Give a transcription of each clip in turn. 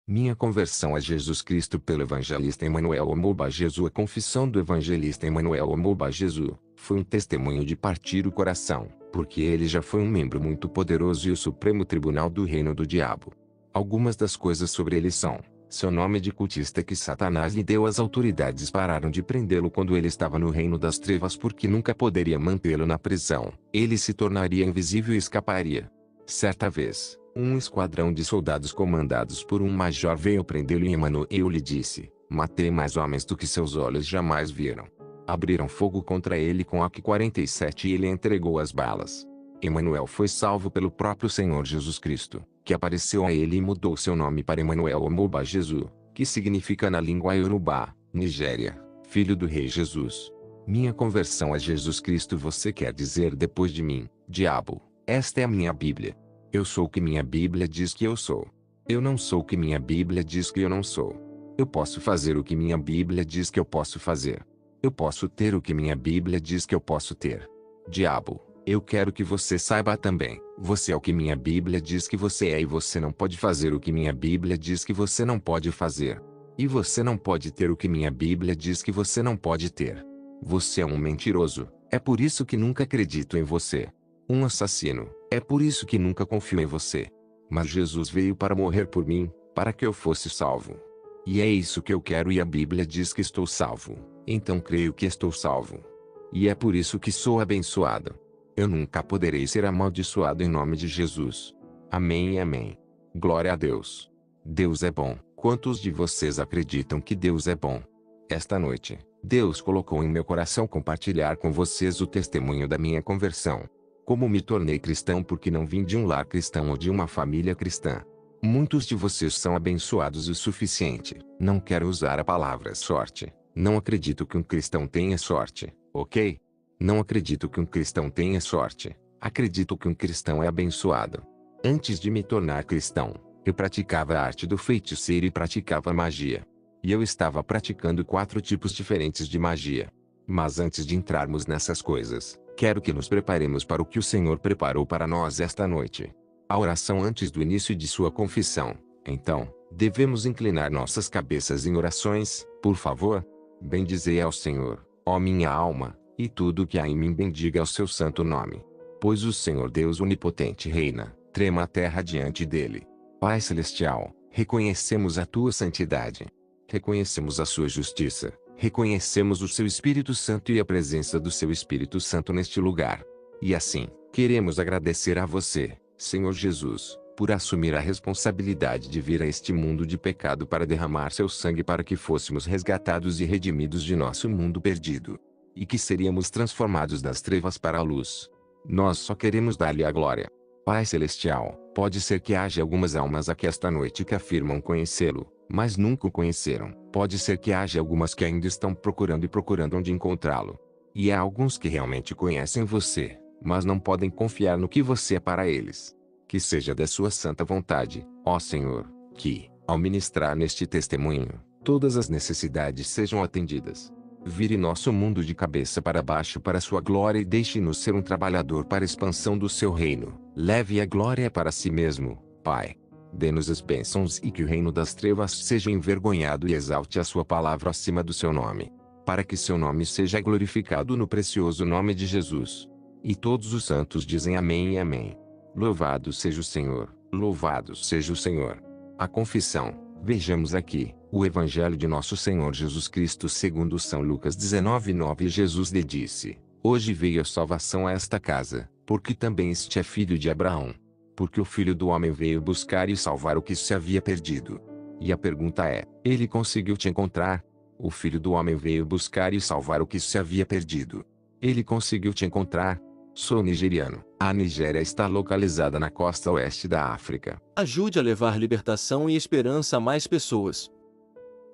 Minha conversão a Jesus Cristo pelo evangelista Emanuel Omoba Jesus. A confissão do evangelista Emanuel Omoba Jesus foi um testemunho de partir o coração, porque ele já foi um membro muito poderoso e o Supremo Tribunal do Reino do Diabo. Algumas das coisas sobre ele são: seu nome de cultista que Satanás lhe deu. As autoridades pararam de prendê-lo quando ele estava no reino das trevas porque nunca poderia mantê-lo na prisão. Ele se tornaria invisível e escaparia. Certa vez, um esquadrão de soldados comandados por um major veio prendê-lo e Emanuel lhe disse: matei mais homens do que seus olhos jamais viram. Abriram fogo contra ele com AK-47 e ele entregou as balas. Emanuel foi salvo pelo próprio Senhor Jesus Cristo, que apareceu a ele e mudou seu nome para Emanuel Omoba Jesus, que significa na língua Yorubá, Nigéria, filho do rei Jesus. Minha conversão a Jesus Cristo. Você quer dizer depois de mim, diabo, esta é a minha Bíblia. Eu sou o que minha Bíblia diz que eu sou. Eu não sou o que minha Bíblia diz que eu não sou. Eu posso fazer o que minha Bíblia diz que eu posso fazer. Eu posso ter o que minha Bíblia diz que eu posso ter. Diabo, eu quero que você saiba também, você é o que minha Bíblia diz que você é e você não pode fazer o que minha Bíblia diz que você não pode fazer. E você não pode ter o que minha Bíblia diz que você não pode ter. Você é um mentiroso, é por isso que nunca acredito em você. Um assassino, é por isso que nunca confio em você. Mas Jesus veio para morrer por mim, para que eu fosse salvo. E é isso que eu quero e a Bíblia diz que estou salvo, então creio que estou salvo. E é por isso que sou abençoado. Eu nunca poderei ser amaldiçoado em nome de Jesus. Amém e amém. Glória a Deus. Deus é bom. Quantos de vocês acreditam que Deus é bom? Esta noite, Deus colocou em meu coração compartilhar com vocês o testemunho da minha conversão. Como me tornei cristão porque não vim de um lar cristão ou de uma família cristã. Muitos de vocês são abençoados o suficiente. Não quero usar a palavra sorte. Não acredito que um cristão tenha sorte, ok? Não acredito que um cristão tenha sorte. Acredito que um cristão é abençoado. Antes de me tornar cristão, eu praticava a arte do feiticeiro e praticava magia. E eu estava praticando 4 tipos diferentes de magia. Mas antes de entrarmos nessas coisas, quero que nos preparemos para o que o Senhor preparou para nós esta noite. A oração antes do início de sua confissão. Então, devemos inclinar nossas cabeças em orações, por favor. Bendizei ao Senhor, ó minha alma, e tudo o que há em mim bendiga ao seu santo nome. Pois o Senhor Deus onipotente reina, trema a terra diante dele. Pai celestial, reconhecemos a tua santidade. Reconhecemos a sua justiça. Reconhecemos o seu Espírito Santo e a presença do seu Espírito Santo neste lugar. E assim, queremos agradecer a você, Senhor Jesus, por assumir a responsabilidade de vir a este mundo de pecado para derramar seu sangue para que fôssemos resgatados e redimidos de nosso mundo perdido. E que seríamos transformados das trevas para a luz. Nós só queremos dar-lhe a glória. Pai Celestial, pode ser que haja algumas almas aqui esta noite que afirmam conhecê-lo, mas nunca o conheceram. Pode ser que haja algumas que ainda estão procurando e procurando onde encontrá-lo. E há alguns que realmente conhecem você, mas não podem confiar no que você é para eles. Que seja da sua santa vontade, ó Senhor, que, ao ministrar neste testemunho, todas as necessidades sejam atendidas. Vire nosso mundo de cabeça para baixo para sua glória e deixe-nos ser um trabalhador para a expansão do seu reino. Leve a glória para si mesmo, Pai. Dê-nos as bênçãos e que o reino das trevas seja envergonhado e exalte a sua palavra acima do seu nome. Para que seu nome seja glorificado no precioso nome de Jesus. E todos os santos dizem amém e amém. Louvado seja o Senhor, louvado seja o Senhor. A confissão. Vejamos aqui, o Evangelho de nosso Senhor Jesus Cristo segundo São Lucas 19:9. Jesus lhe disse: hoje veio a salvação a esta casa, porque também este é filho de Abraão. Porque o Filho do Homem veio buscar e salvar o que se havia perdido. E a pergunta é, ele conseguiu te encontrar? O Filho do Homem veio buscar e salvar o que se havia perdido. Ele conseguiu te encontrar? Sou nigeriano. A Nigéria está localizada na costa oeste da África. Ajude a levar libertação e esperança a mais pessoas.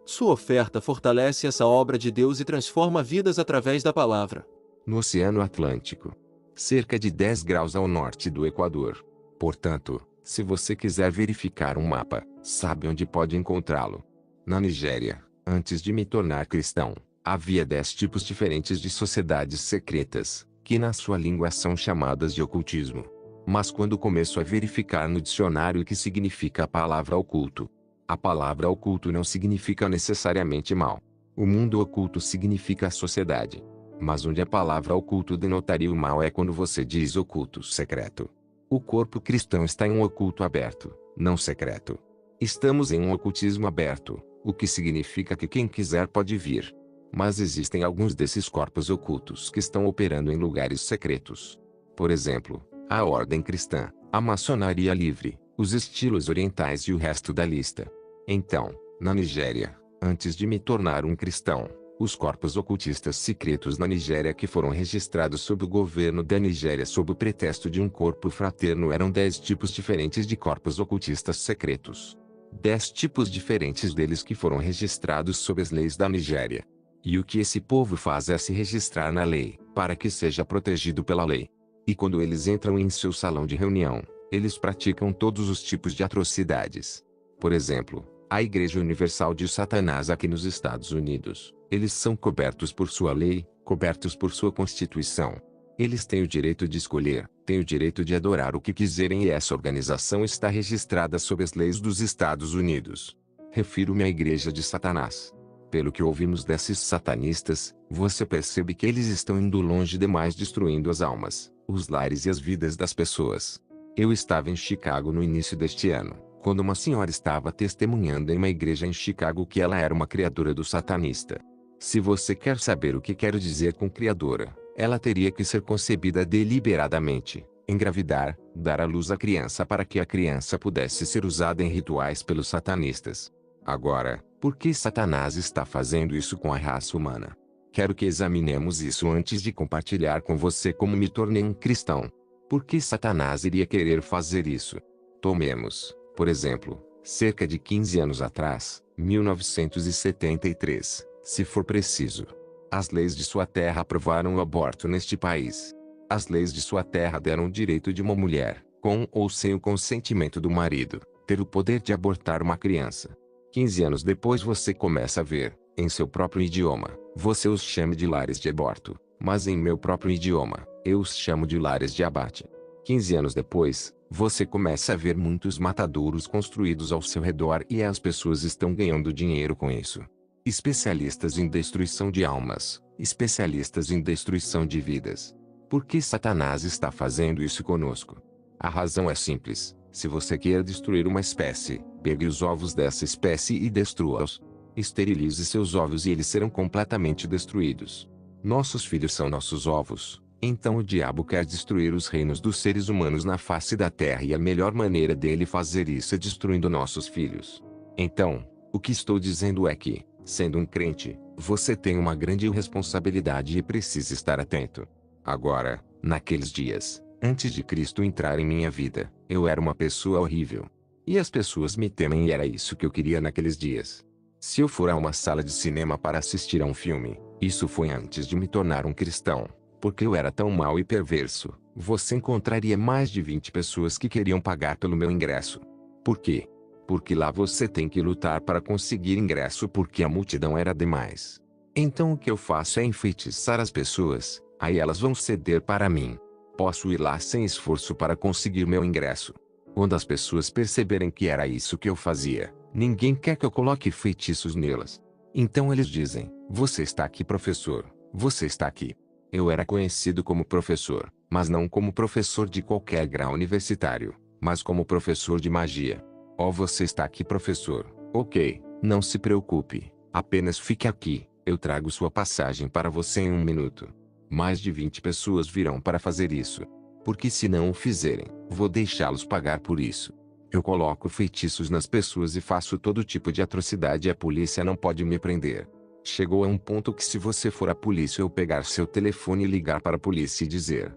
Sua oferta fortalece essa obra de Deus e transforma vidas através da palavra. No Oceano Atlântico. Cerca de 10 graus ao norte do Equador. Portanto, se você quiser verificar um mapa, sabe onde pode encontrá-lo. Na Nigéria, antes de me tornar cristão, havia 10 tipos diferentes de sociedades secretas, que na sua língua são chamadas de ocultismo. Mas quando começo a verificar no dicionário o que significa a palavra oculto, A palavra oculto não significa necessariamente mal. O mundo oculto significa a sociedade. Mas onde a palavra oculto denotaria o mal é quando você diz oculto secreto. O corpo cristão está em um oculto aberto, não secreto. Estamos em um ocultismo aberto, o que significa que quem quiser pode vir. Mas existem alguns desses corpos ocultos que estão operando em lugares secretos. Por exemplo, a ordem cristã, a maçonaria livre, os estilos orientais e o resto da lista. Então, na Nigéria, antes de me tornar um cristão, os corpos ocultistas secretos na Nigéria que foram registrados sob o governo da Nigéria sob o pretexto de um corpo fraterno eram 10 tipos diferentes de corpos ocultistas secretos. 10 tipos diferentes deles que foram registrados sob as leis da Nigéria. E o que esse povo faz é se registrar na lei, para que seja protegido pela lei. E quando eles entram em seu salão de reunião, eles praticam todos os tipos de atrocidades. Por exemplo, a Igreja Universal de Satanás aqui nos Estados Unidos. Eles são cobertos por sua lei, cobertos por sua Constituição. Eles têm o direito de escolher, têm o direito de adorar o que quiserem e essa organização está registrada sob as leis dos Estados Unidos. Refiro-me à Igreja de Satanás. Pelo que ouvimos desses satanistas, você percebe que eles estão indo longe demais destruindo as almas, os lares e as vidas das pessoas. Eu estava em Chicago no início deste ano, quando uma senhora estava testemunhando em uma igreja em Chicago que ela era uma criadora do satanista. Se você quer saber o que quero dizer com criadora, ela teria que ser concebida deliberadamente, engravidar, dar à luz a criança para que a criança pudesse ser usada em rituais pelos satanistas. Agora, por que Satanás está fazendo isso com a raça humana? Quero que examinemos isso antes de compartilhar com você como me tornei um cristão. Por que Satanás iria querer fazer isso? Tomemos, por exemplo, cerca de 15 anos atrás, 1973, se for preciso. As leis de sua terra aprovaram o aborto neste país. As leis de sua terra deram o direito de uma mulher, com ou sem o consentimento do marido, ter o poder de abortar uma criança. 15 anos depois você começa a ver, em seu próprio idioma, você os chama de lares de aborto, mas em meu próprio idioma, eu os chamo de lares de abate. 15 anos depois, você começa a ver muitos matadouros construídos ao seu redor e as pessoas estão ganhando dinheiro com isso. Especialistas em destruição de almas, especialistas em destruição de vidas. Por que Satanás está fazendo isso conosco? A razão é simples. Se você quer destruir uma espécie, pegue os ovos dessa espécie e destrua-os. Esterilize seus ovos e eles serão completamente destruídos. Nossos filhos são nossos ovos. Então o diabo quer destruir os reinos dos seres humanos na face da terra e a melhor maneira dele fazer isso é destruindo nossos filhos. Então, o que estou dizendo é que, sendo um crente, você tem uma grande responsabilidade e precisa estar atento. Agora, naqueles dias, antes de Cristo entrar em minha vida, eu era uma pessoa horrível. E as pessoas me temem e era isso que eu queria naqueles dias. Se eu for a uma sala de cinema para assistir a um filme, isso foi antes de me tornar um cristão, porque eu era tão mau e perverso, você encontraria mais de 20 pessoas que queriam pagar pelo meu ingresso. Por quê? Porque lá você tem que lutar para conseguir ingresso porque a multidão era demais. Então o que eu faço é enfeitiçar as pessoas, aí elas vão ceder para mim. Posso ir lá sem esforço para conseguir meu ingresso. Quando as pessoas perceberem que era isso que eu fazia, ninguém quer que eu coloque feitiços nelas. Então eles dizem, você está aqui, professor, você está aqui. Eu era conhecido como professor, mas não como professor de qualquer grau universitário, mas como professor de magia. Oh, você está aqui, professor. Ok, não se preocupe, apenas fique aqui, eu trago sua passagem para você em 1 minuto. Mais de 20 pessoas virão para fazer isso. Porque se não o fizerem, vou deixá-los pagar por isso. Eu coloco feitiços nas pessoas e faço todo tipo de atrocidade e a polícia não pode me prender. Chegou a um ponto que se você for à polícia ou pegar seu telefone e ligar para a polícia e dizer,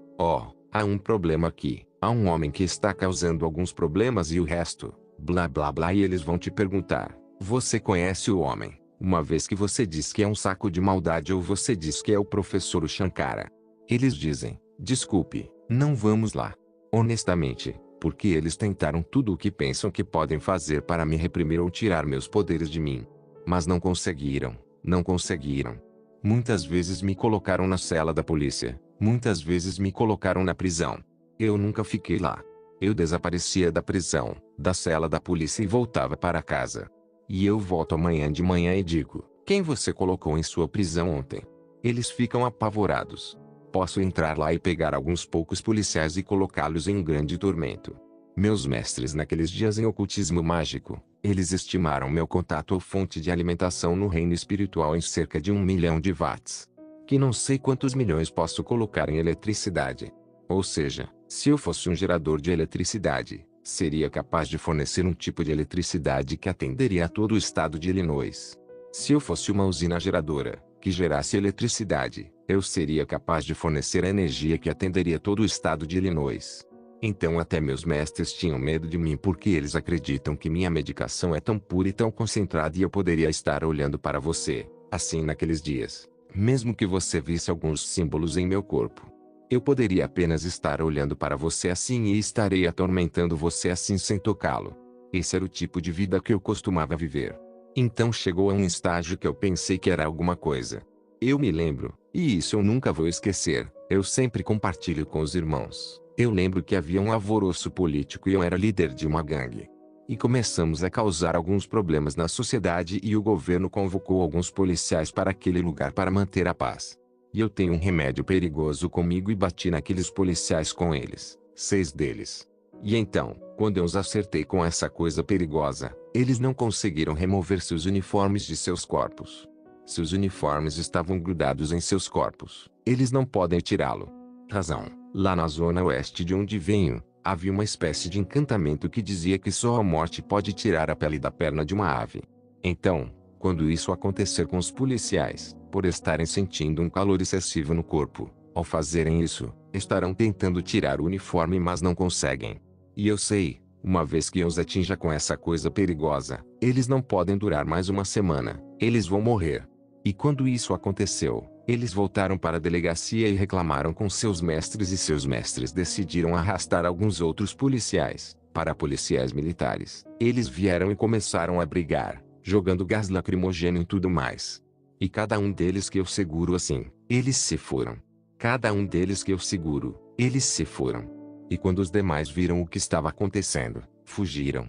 há um problema aqui, há um homem que está causando alguns problemas e o resto, blá blá blá, e eles vão te perguntar, você conhece o homem? Uma vez que você diz que é um saco de maldade ou você diz que é o professor Shankara. Eles dizem, desculpe, não vamos lá. Honestamente, porque eles tentaram tudo o que pensam que podem fazer para me reprimir ou tirar meus poderes de mim. Mas não conseguiram, não conseguiram. Muitas vezes me colocaram na cela da polícia, muitas vezes me colocaram na prisão. Eu nunca fiquei lá. Eu desaparecia da prisão, da cela da polícia e voltava para casa. E eu volto amanhã de manhã e digo: quem você colocou em sua prisão ontem? Eles ficam apavorados. Posso entrar lá e pegar alguns poucos policiais e colocá-los em um grande tormento. Meus mestres naqueles dias em ocultismo mágico, eles estimaram meu contato ou fonte de alimentação no reino espiritual em cerca de 1 milhão de watts. Que não sei quantos milhões posso colocar em eletricidade. Ou seja, se eu fosse um gerador de eletricidade, seria capaz de fornecer um tipo de eletricidade que atenderia a todo o estado de Illinois. Se eu fosse uma usina geradora, que gerasse eletricidade, eu seria capaz de fornecer a energia que atenderia todo o estado de Illinois. Então até meus mestres tinham medo de mim porque eles acreditam que minha medicação é tão pura e tão concentrada e eu poderia estar olhando para você, assim naqueles dias, mesmo que você visse alguns símbolos em meu corpo. Eu poderia apenas estar olhando para você assim e estarei atormentando você assim sem tocá-lo. Esse era o tipo de vida que eu costumava viver. Então chegou a um estágio que eu pensei que era alguma coisa. Eu me lembro, e isso eu nunca vou esquecer, eu sempre compartilho com os irmãos. Eu lembro que havia um alvoroço político e eu era líder de uma gangue. E começamos a causar alguns problemas na sociedade e o governo convocou alguns policiais para aquele lugar para manter a paz. E eu tenho um remédio perigoso comigo e bati naqueles policiais com eles, 6 deles. E então, quando eu os acertei com essa coisa perigosa, eles não conseguiram remover seus uniformes de seus corpos. Seus uniformes estavam grudados em seus corpos, eles não podem tirá-lo. Razão. Lá na zona oeste de onde venho, havia uma espécie de encantamento que dizia que só a morte pode tirar a pele da perna de uma ave. Então, quando isso acontecer com os policiais, por estarem sentindo um calor excessivo no corpo, ao fazerem isso, estarão tentando tirar o uniforme mas não conseguem. E eu sei, uma vez que eu os atinja com essa coisa perigosa, eles não podem durar mais uma semana, eles vão morrer. E quando isso aconteceu, eles voltaram para a delegacia e reclamaram com seus mestres decidiram arrastar alguns outros policiais, para policiais militares. Eles vieram e começaram a brigar, jogando gás lacrimogêneo e tudo mais. E cada um deles que eu seguro assim, eles se foram. Cada um deles que eu seguro, eles se foram. E quando os demais viram o que estava acontecendo, fugiram.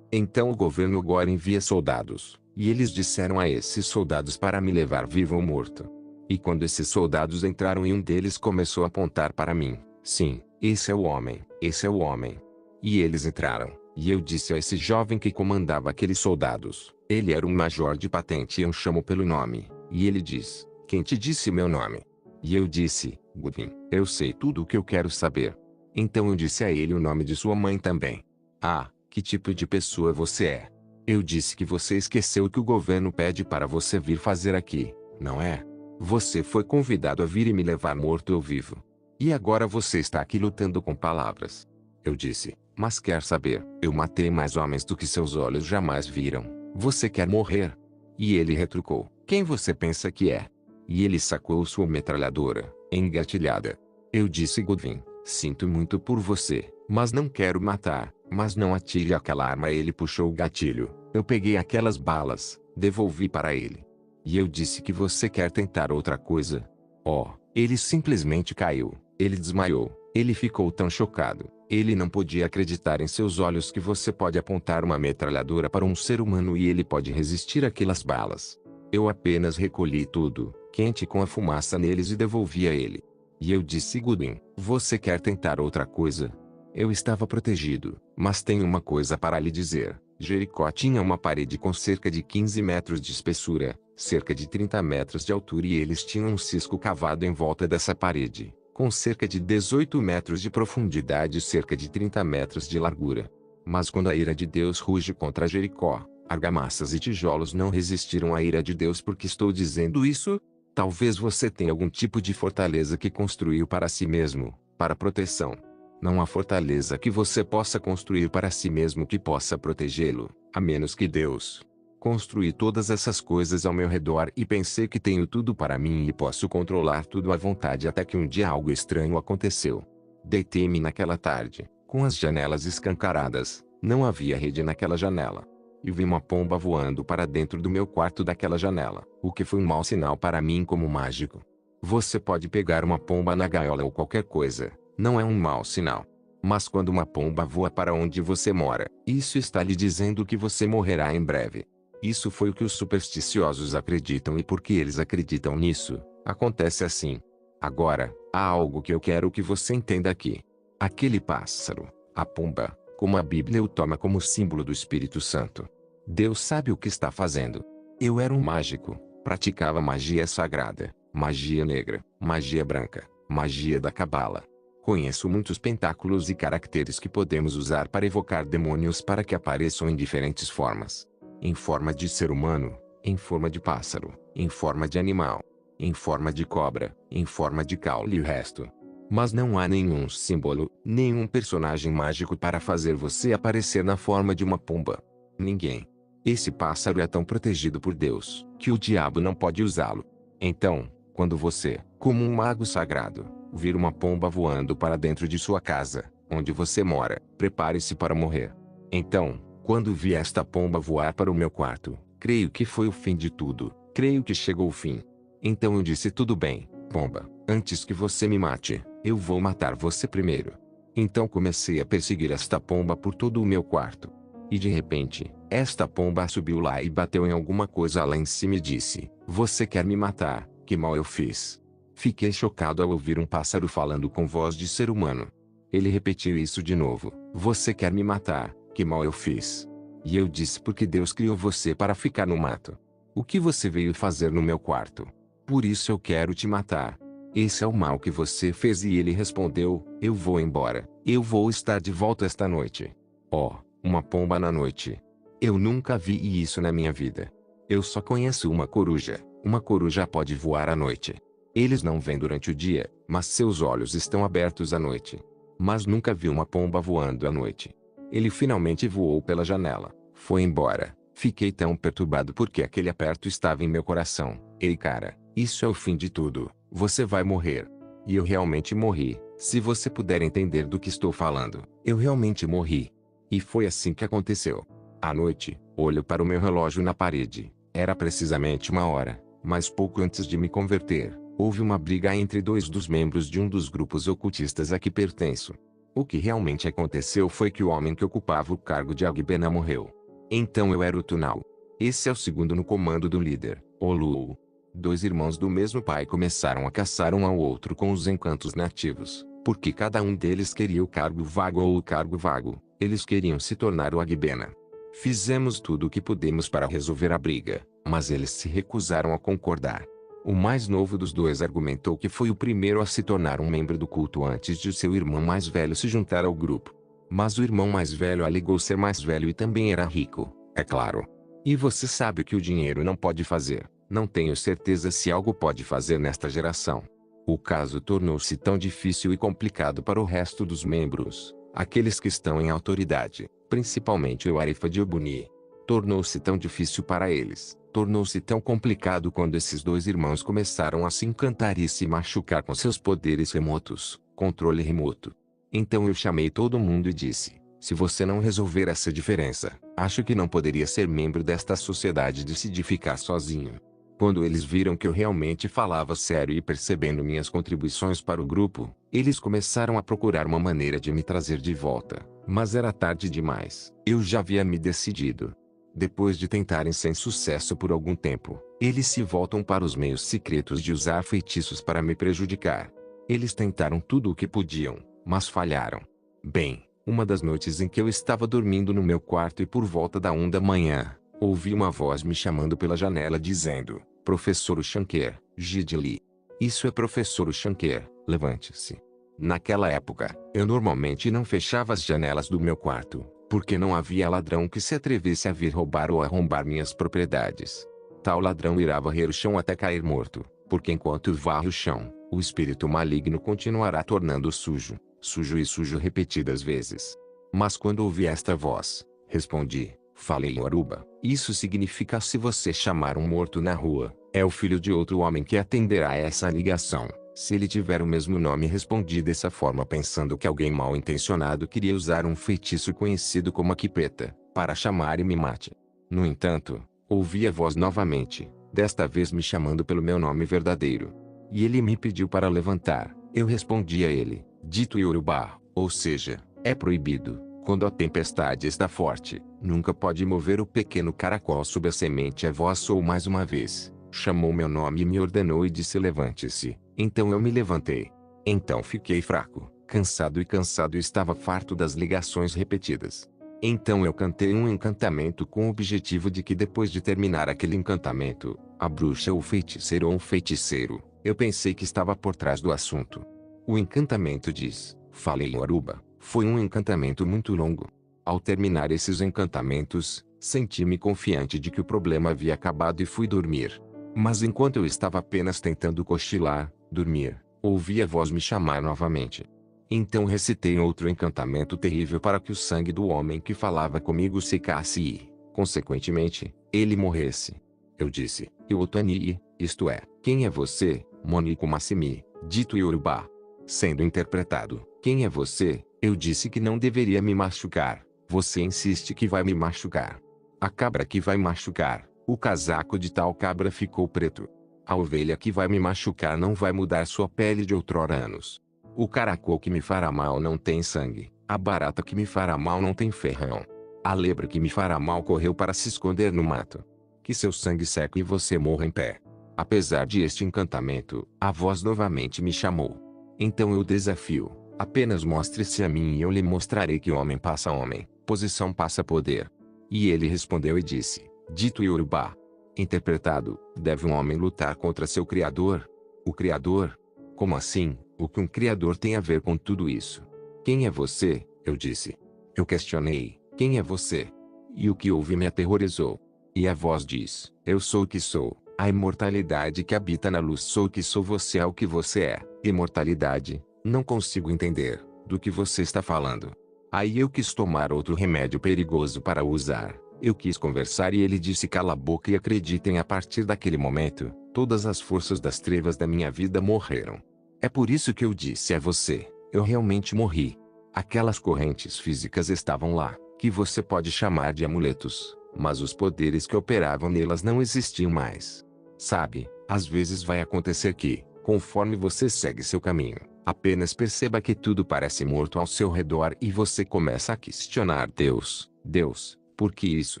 Então o governo agora envia soldados. E eles disseram a esses soldados para me levar vivo ou morto. E quando esses soldados entraram e um deles começou a apontar para mim, sim, esse é o homem, esse é o homem. E eles entraram, e eu disse a esse jovem que comandava aqueles soldados, ele era um major de patente e eu chamo pelo nome, e ele diz, quem te disse meu nome? E eu disse, Goodwin, eu sei tudo o que eu quero saber. Então eu disse a ele o nome de sua mãe também. Ah, que tipo de pessoa você é? Eu disse que você esqueceu o que o governo pede para você vir fazer aqui, não é? Você foi convidado a vir e me levar morto ou vivo. E agora você está aqui lutando com palavras. Eu disse, mas quer saber, eu matei mais homens do que seus olhos jamais viram. Você quer morrer? E ele retrucou, quem você pensa que é? E ele sacou sua metralhadora, engatilhada. Eu disse Goodwin, sinto muito por você, mas não quero matar. Mas não atire aquela arma. Ele puxou o gatilho. Eu peguei aquelas balas, devolvi para ele. E eu disse que você quer tentar outra coisa. Oh, ele simplesmente caiu. Ele desmaiou. Ele ficou tão chocado. Ele não podia acreditar em seus olhos que você pode apontar uma metralhadora para um ser humano e ele pode resistir àquelas balas. Eu apenas recolhi tudo, quente com a fumaça neles e devolvi a ele. E eu disse Goodwin, você quer tentar outra coisa? Eu estava protegido, mas tenho uma coisa para lhe dizer. Jericó tinha uma parede com cerca de 15 metros de espessura, cerca de 30 metros de altura e eles tinham um cisco cavado em volta dessa parede, com cerca de 18 metros de profundidade e cerca de 30 metros de largura. Mas quando a ira de Deus ruge contra Jericó, argamassas e tijolos não resistiram à ira de Deus. Por que estou dizendo isso? Talvez você tenha algum tipo de fortaleza que construiu para si mesmo, para proteção. Não há fortaleza que você possa construir para si mesmo que possa protegê-lo, a menos que Deus. Construí todas essas coisas ao meu redor e pensei que tenho tudo para mim e posso controlar tudo à vontade até que um dia algo estranho aconteceu. Deitei-me naquela tarde, com as janelas escancaradas, não havia rede naquela janela. E vi uma pomba voando para dentro do meu quarto daquela janela, o que foi um mau sinal para mim como mágico. Você pode pegar uma pomba na gaiola ou qualquer coisa. Não é um mau sinal. Mas quando uma pomba voa para onde você mora, isso está lhe dizendo que você morrerá em breve. Isso foi o que os supersticiosos acreditam, e porque eles acreditam nisso, acontece assim. Agora, há algo que eu quero que você entenda aqui. Aquele pássaro, a pomba, como a Bíblia o toma como símbolo do Espírito Santo. Deus sabe o que está fazendo. Eu era um mágico, praticava magia sagrada, magia negra, magia branca, magia da cabala. Conheço muitos pentáculos e caracteres que podemos usar para evocar demônios para que apareçam em diferentes formas. Em forma de ser humano, em forma de pássaro, em forma de animal, em forma de cobra, em forma de caule e o resto. Mas não há nenhum símbolo, nenhum personagem mágico para fazer você aparecer na forma de uma pomba. Ninguém. Esse pássaro é tão protegido por Deus, que o diabo não pode usá-lo. Então, quando você, como um mago sagrado, vir uma pomba voando para dentro de sua casa, onde você mora, prepare-se para morrer. Então, quando vi esta pomba voar para o meu quarto, creio que foi o fim de tudo, creio que chegou o fim. Então eu disse: tudo bem, pomba, antes que você me mate, eu vou matar você primeiro. Então comecei a perseguir esta pomba por todo o meu quarto. E de repente, esta pomba subiu lá e bateu em alguma coisa lá em cima e disse: você quer me matar? Que mal eu fiz? Fiquei chocado ao ouvir um pássaro falando com voz de ser humano. Ele repetiu isso de novo: você quer me matar? Que mal eu fiz? E eu disse: porque Deus criou você para ficar no mato. O que você veio fazer no meu quarto? Por isso eu quero te matar. Esse é o mal que você fez. E ele respondeu: eu vou embora. Eu vou estar de volta esta noite. Oh, uma pomba na noite. Eu nunca vi isso na minha vida. Eu só conheço uma coruja. Uma coruja pode voar à noite. Eles não vêm durante o dia, mas seus olhos estão abertos à noite. Mas nunca vi uma pomba voando à noite. Ele finalmente voou pela janela. Foi embora. Fiquei tão perturbado porque aquele aperto estava em meu coração. Ei cara, isso é o fim de tudo. Você vai morrer. E eu realmente morri. Se você puder entender do que estou falando, eu realmente morri. E foi assim que aconteceu. À noite, olho para o meu relógio na parede. Era precisamente 1 hora, mas pouco antes de me converter, houve uma briga entre dois dos membros de um dos grupos ocultistas a que pertenço. O que realmente aconteceu foi que o homem que ocupava o cargo de Agbena morreu. Então eu era o Tunal. Esse é o segundo no comando do líder, Olu. 2 irmãos do mesmo pai começaram a caçar um ao outro com os encantos nativos, porque cada um deles queria o cargo vago ou o cargo vago. Eles queriam se tornar o Agbena. Fizemos tudo o que pudemos para resolver a briga, mas eles se recusaram a concordar. O mais novo dos dois argumentou que foi o primeiro a se tornar um membro do culto antes de seu irmão mais velho se juntar ao grupo. Mas o irmão mais velho alegou ser mais velho e também era rico, é claro. E você sabe o que o dinheiro não pode fazer. Não tenho certeza se algo pode fazer nesta geração. O caso tornou-se tão difícil e complicado para o resto dos membros, aqueles que estão em autoridade, principalmente o Arifa de Obuni. Tornou-se tão difícil para eles, tornou-se tão complicado quando esses 2 irmãos começaram a se encantar e se machucar com seus poderes remotos, controle remoto. Então eu chamei todo mundo e disse: se você não resolver essa diferença, acho que não poderia ser membro desta sociedade e decidir ficar sozinho. Quando eles viram que eu realmente falava sério e percebendo minhas contribuições para o grupo, eles começaram a procurar uma maneira de me trazer de volta. Mas era tarde demais. Eu já havia me decidido. Depois de tentarem sem sucesso por algum tempo, eles se voltam para os meios secretos de usar feitiços para me prejudicar. Eles tentaram tudo o que podiam, mas falharam. Bem, uma das noites em que eu estava dormindo no meu quarto e por volta da 1 da manhã, ouvi uma voz me chamando pela janela dizendo: Professor Shankar, Gidli. Isso é Professor Shankar, levante-se. Naquela época, eu normalmente não fechava as janelas do meu quarto, porque não havia ladrão que se atrevesse a vir roubar ou arrombar minhas propriedades. Tal ladrão irá varrer o chão até cair morto, porque enquanto varre o chão, o espírito maligno continuará tornando sujo, sujo e sujo repetidas vezes. Mas quando ouvi esta voz, respondi: falei em Yoruba. Isso significa: se você chamar um morto na rua, é o filho de outro homem que atenderá a essa ligação. Se ele tiver o mesmo nome, respondi dessa forma pensando que alguém mal intencionado queria usar um feitiço conhecido como Akipeta, para chamar e me mate. No entanto, ouvi a voz novamente, desta vez me chamando pelo meu nome verdadeiro. E ele me pediu para levantar. Eu respondi a ele, dito Yorubá, ou seja, É proibido, quando a tempestade está forte, nunca pode mover o pequeno caracol sob a semente. A voz soou mais uma vez, chamou meu nome e me ordenou e disse: levante-se. Então eu me levantei. Então fiquei fraco, cansado e estava farto das ligações repetidas. Então eu cantei um encantamento com o objetivo de que depois de terminar aquele encantamento, a bruxa ou feiticeiro ou um feiticeiro, eu pensei que estava por trás do assunto. O encantamento diz: fale em Yoruba. Foi um encantamento muito longo. Ao terminar esses encantamentos, senti-me confiante de que o problema havia acabado e fui dormir. Mas enquanto eu estava apenas tentando cochilar, dormir, ouvi a voz me chamar novamente. Então recitei outro encantamento terrível para que o sangue do homem que falava comigo secasse e, consequentemente, ele morresse. Eu disse: Iotani, isto é, quem é você, Moniko Massimi, dito Yorubá. Sendo interpretado: quem é você? Eu disse que não deveria me machucar. Você insiste que vai me machucar. A cabra que vai machucar, o casaco de tal cabra ficou preto. A ovelha que vai me machucar não vai mudar sua pele de outrora anos. O caracol que me fará mal não tem sangue. A barata que me fará mal não tem ferrão. A lebra que me fará mal correu para se esconder no mato. Que seu sangue seque e você morra em pé. Apesar de este encantamento, a voz novamente me chamou. Então eu desafio: apenas mostre-se a mim e eu lhe mostrarei que homem passa homem, posição passa poder. E ele respondeu e disse, dito Yorubá, interpretado: deve um homem lutar contra seu criador? O criador? Como assim? O que um criador tem a ver com tudo isso? Quem é você? Eu disse. Eu questionei: quem é você? E o que houve me aterrorizou. E a voz diz: eu sou o que sou, a imortalidade que habita na luz. Sou o que sou, você é o que você é. Imortalidade? Não consigo entender do que você está falando. Aí eu quis tomar outro remédio perigoso para usar. Eu quis conversar e ele disse: cala a boca e acreditem. A partir daquele momento, todas as forças das trevas da minha vida morreram. É por isso que eu disse a você: eu realmente morri. Aquelas correntes físicas estavam lá, que você pode chamar de amuletos, mas os poderes que operavam nelas não existiam mais. Sabe, às vezes vai acontecer que, conforme você segue seu caminho, apenas perceba que tudo parece morto ao seu redor e você começa a questionar Deus. Deus, por que isso?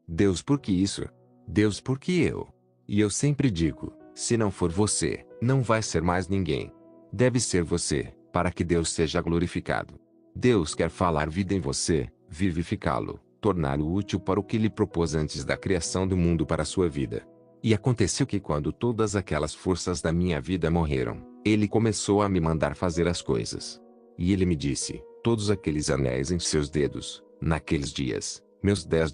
Deus, por que isso? Deus, por que eu? E eu sempre digo: se não for você, não vai ser mais ninguém. Deve ser você, para que Deus seja glorificado. Deus quer falar vida em você, vivificá-lo, torná-lo útil para o que lhe propôs antes da criação do mundo para a sua vida. E aconteceu que quando todas aquelas forças da minha vida morreram, ele começou a me mandar fazer as coisas. E ele me disse: todos aqueles anéis em seus dedos, naqueles dias, meus 10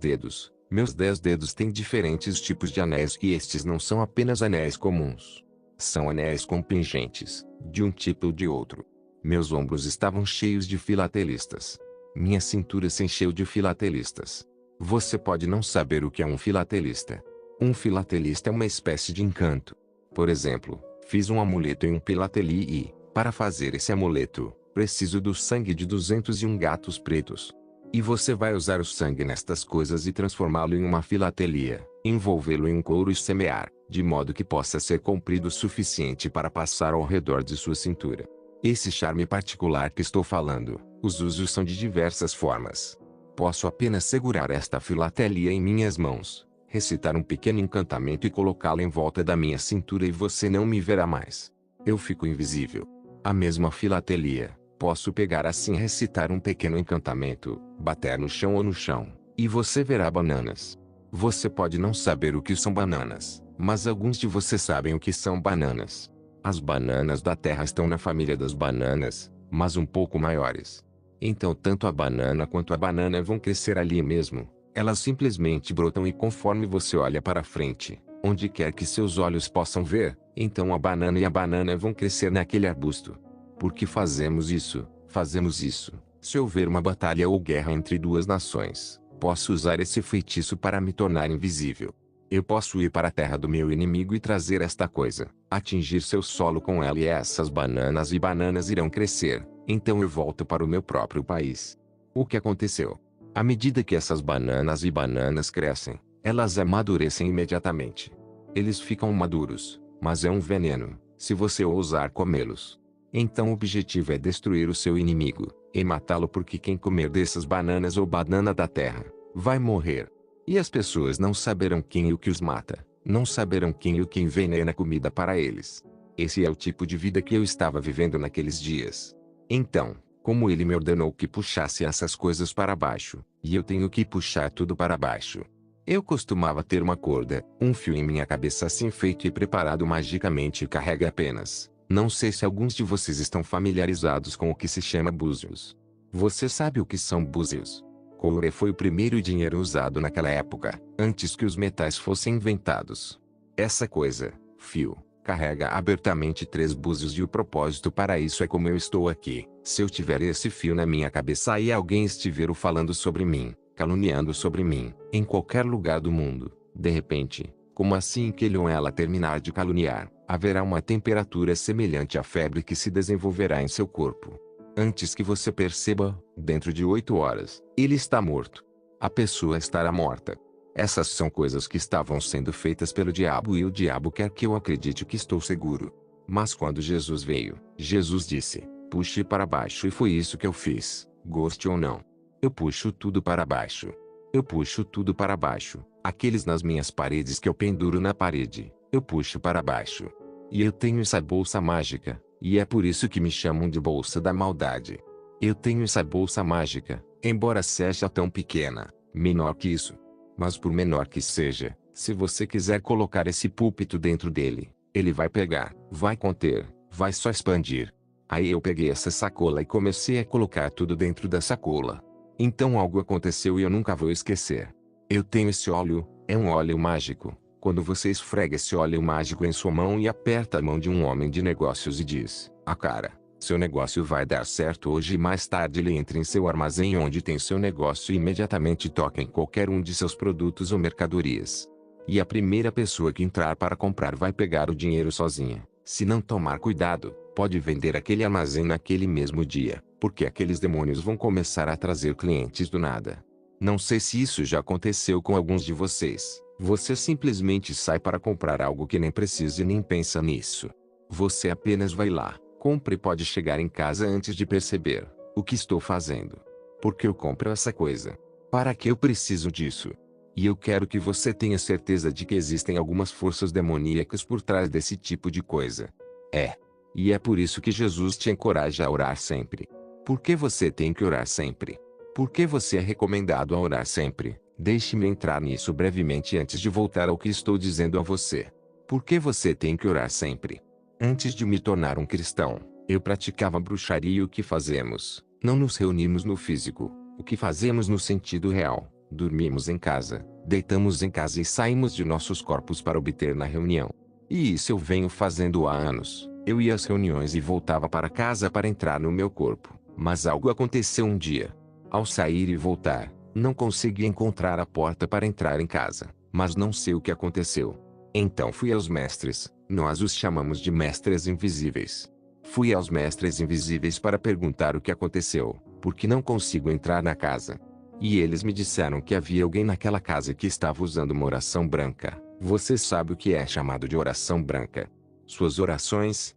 dedos têm diferentes tipos de anéis e estes não são apenas anéis comuns. São anéis com pingentes, de um tipo ou de outro. Meus ombros estavam cheios de filatelistas. Minha cintura se encheu de filatelistas. Você pode não saber o que é um filatelista. Um filatelista é uma espécie de encanto. Por exemplo, fiz um amuleto em um filateli e, para fazer esse amuleto, preciso do sangue de 201 gatos pretos. E você vai usar o sangue nestas coisas e transformá-lo em uma filatelia, envolvê-lo em um couro e semear, de modo que possa ser comprido o suficiente para passar ao redor de sua cintura. Esse charme particular que estou falando, os usos são de diversas formas. Posso apenas segurar esta filatelia em minhas mãos, recitar um pequeno encantamento e colocá-la em volta da minha cintura e você não me verá mais. Eu fico invisível. A mesma filatelia, posso pegar assim e recitar um pequeno encantamento, bater no chão ou no chão, e você verá bananas. Você pode não saber o que são bananas, mas alguns de vocês sabem o que são bananas. As bananas da terra estão na família das bananas, mas um pouco maiores. Então tanto a banana quanto a banana vão crescer ali mesmo. Elas simplesmente brotam e conforme você olha para frente, onde quer que seus olhos possam ver, então a banana e a banana vão crescer naquele arbusto. Por que fazemos isso? Fazemos isso. Se houver uma batalha ou guerra entre duas nações, posso usar esse feitiço para me tornar invisível. Eu posso ir para a terra do meu inimigo e trazer esta coisa, atingir seu solo com ela e essas bananas e bananas irão crescer, então eu volto para o meu próprio país. O que aconteceu? À medida que essas bananas e bananas crescem, elas amadurecem imediatamente. Eles ficam maduros, mas é um veneno, se você ousar comê-los. Então o objetivo é destruir o seu inimigo, e matá-lo, porque quem comer dessas bananas ou banana da terra, vai morrer. E as pessoas não saberão quem e o que os mata, não saberão quem e o que envenena a comida para eles. Esse é o tipo de vida que eu estava vivendo naqueles dias. Então, como ele me ordenou que puxasse essas coisas para baixo, e eu tenho que puxar tudo para baixo. Eu costumava ter uma corda, um fio em minha cabeça assim feito e preparado magicamente e carrega apenas. Não sei se alguns de vocês estão familiarizados com o que se chama búzios. Você sabe o que são búzios? Coure foi o primeiro dinheiro usado naquela época, antes que os metais fossem inventados. Essa coisa, fio, carrega abertamente 3 búzios e o propósito para isso é como eu estou aqui. Se eu tiver esse fio na minha cabeça e alguém estiver falando sobre mim, caluniando sobre mim, em qualquer lugar do mundo, de repente, como assim que ele ou ela terminar de caluniar, haverá uma temperatura semelhante à febre que se desenvolverá em seu corpo. Antes que você perceba, dentro de 8 horas, ele está morto. A pessoa estará morta. Essas são coisas que estavam sendo feitas pelo diabo e o diabo quer que eu acredite que estou seguro. Mas quando Jesus veio, Jesus disse, puxe para baixo, e foi isso que eu fiz, goste ou não. Eu puxo tudo para baixo. Eu puxo tudo para baixo. Aqueles nas minhas paredes que eu penduro na parede, eu puxo para baixo. E eu tenho essa bolsa mágica, e é por isso que me chamam de bolsa da maldade. Eu tenho essa bolsa mágica, embora seja tão pequena, menor que isso. Mas por menor que seja, se você quiser colocar esse púlpito dentro dele, ele vai pegar, vai conter, vai só expandir. Aí eu peguei essa sacola e comecei a colocar tudo dentro da sacola. Então algo aconteceu e eu nunca vou esquecer. Eu tenho esse óleo, é um óleo mágico. Quando você esfrega esse óleo mágico em sua mão e aperta a mão de um homem de negócios e diz, cara, seu negócio vai dar certo hoje, e mais tarde ele entra em seu armazém onde tem seu negócio e imediatamente toca em qualquer um de seus produtos ou mercadorias. E a primeira pessoa que entrar para comprar vai pegar o dinheiro sozinha. Se não tomar cuidado, pode vender aquele armazém naquele mesmo dia, porque aqueles demônios vão começar a trazer clientes do nada. Não sei se isso já aconteceu com alguns de vocês. Você simplesmente sai para comprar algo que nem precisa e nem pensa nisso. Você apenas vai lá, compra e pode chegar em casa antes de perceber, o que estou fazendo? Por que eu compro essa coisa? Para que eu preciso disso? E eu quero que você tenha certeza de que existem algumas forças demoníacas por trás desse tipo de coisa. E é por isso que Jesus te encoraja a orar sempre. Por que você tem que orar sempre? Por que você é recomendado a orar sempre? Deixe-me entrar nisso brevemente antes de voltar ao que estou dizendo a você. Por que você tem que orar sempre? Antes de me tornar um cristão, eu praticava bruxaria e o que fazemos? Não nos reunimos no físico. O que fazemos no sentido real? Dormimos em casa, deitamos em casa e saímos de nossos corpos para obter na reunião. E isso eu venho fazendo há anos. Eu ia às reuniões e voltava para casa para entrar no meu corpo. Mas algo aconteceu um dia. Ao sair e voltar, não consegui encontrar a porta para entrar em casa, mas não sei o que aconteceu. Então fui aos mestres, nós os chamamos de mestres invisíveis. Fui aos mestres invisíveis para perguntar o que aconteceu, porque não consigo entrar na casa. E eles me disseram que havia alguém naquela casa que estava usando uma oração branca. Você sabe o que é chamado de oração branca? Suas orações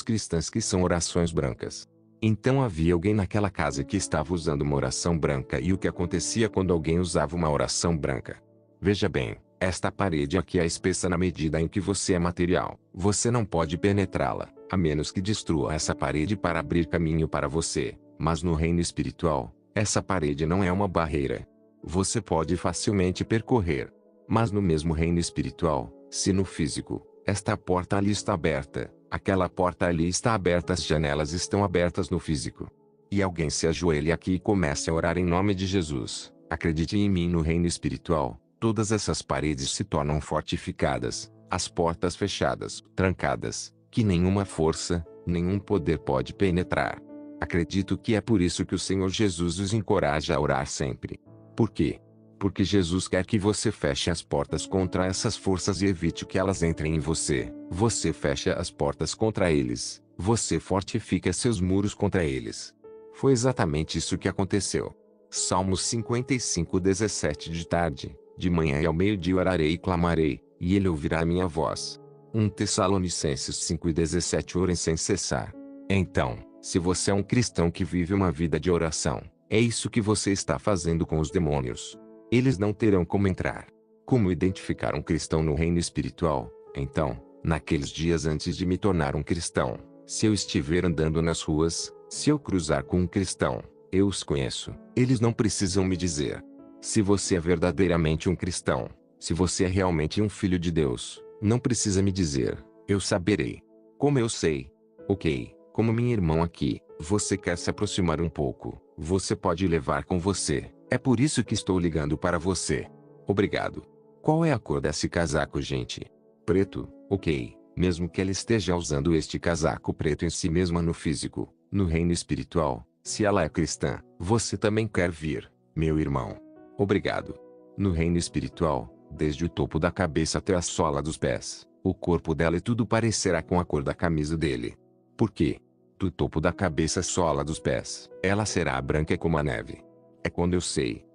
cristãs que são orações brancas. Então havia alguém naquela casa que estava usando uma oração branca, e o que acontecia quando alguém usava uma oração branca? Veja bem, esta parede aqui é espessa na medida em que você é material. Você não pode penetrá-la, a menos que destrua essa parede para abrir caminho para você. Mas no reino espiritual, essa parede não é uma barreira. Você pode facilmente percorrer. Mas no mesmo reino espiritual, se no físico, esta porta ali está aberta, aquela porta ali está aberta, as janelas estão abertas no físico. E alguém se ajoelha aqui e começa a orar em nome de Jesus. Acredite em mim, no reino espiritual, todas essas paredes se tornam fortificadas, as portas fechadas, trancadas, que nenhuma força, nenhum poder pode penetrar. Acredito que é por isso que o Senhor Jesus os encoraja a orar sempre. Por quê? Porque Jesus quer que você feche as portas contra essas forças e evite que elas entrem em você. Você fecha as portas contra eles. Você fortifica seus muros contra eles. Foi exatamente isso que aconteceu. Salmos 55:17 De tarde, de manhã e ao meio-dia orarei e clamarei, e ele ouvirá a minha voz. 1 Tessalonicenses 5:17 Orem sem cessar. Então, se você é um cristão que vive uma vida de oração, é isso que você está fazendo com os demônios. Eles não terão como entrar. Como identificar um cristão no reino espiritual? Então, naqueles dias antes de me tornar um cristão, se eu estiver andando nas ruas, se eu cruzar com um cristão, eu os conheço. Eles não precisam me dizer. Se você é verdadeiramente um cristão, se você é realmente um filho de Deus, não precisa me dizer. Eu saberei. Como eu sei? Ok, como minha irmã aqui, você quer se aproximar um pouco, você pode levar com você. É por isso que estou ligando para você. Obrigado. Qual é a cor desse casaco, gente? Preto, ok. Mesmo que ela esteja usando este casaco preto em si mesma no físico, no reino espiritual, se ela é cristã, você também quer vir, meu irmão. Obrigado. No reino espiritual, desde o topo da cabeça até a sola dos pés, o corpo dela e tudo parecerá com a cor da camisa dele. Por quê? Do topo da cabeça à sola dos pés, ela será branca como a neve. É quando eu sei,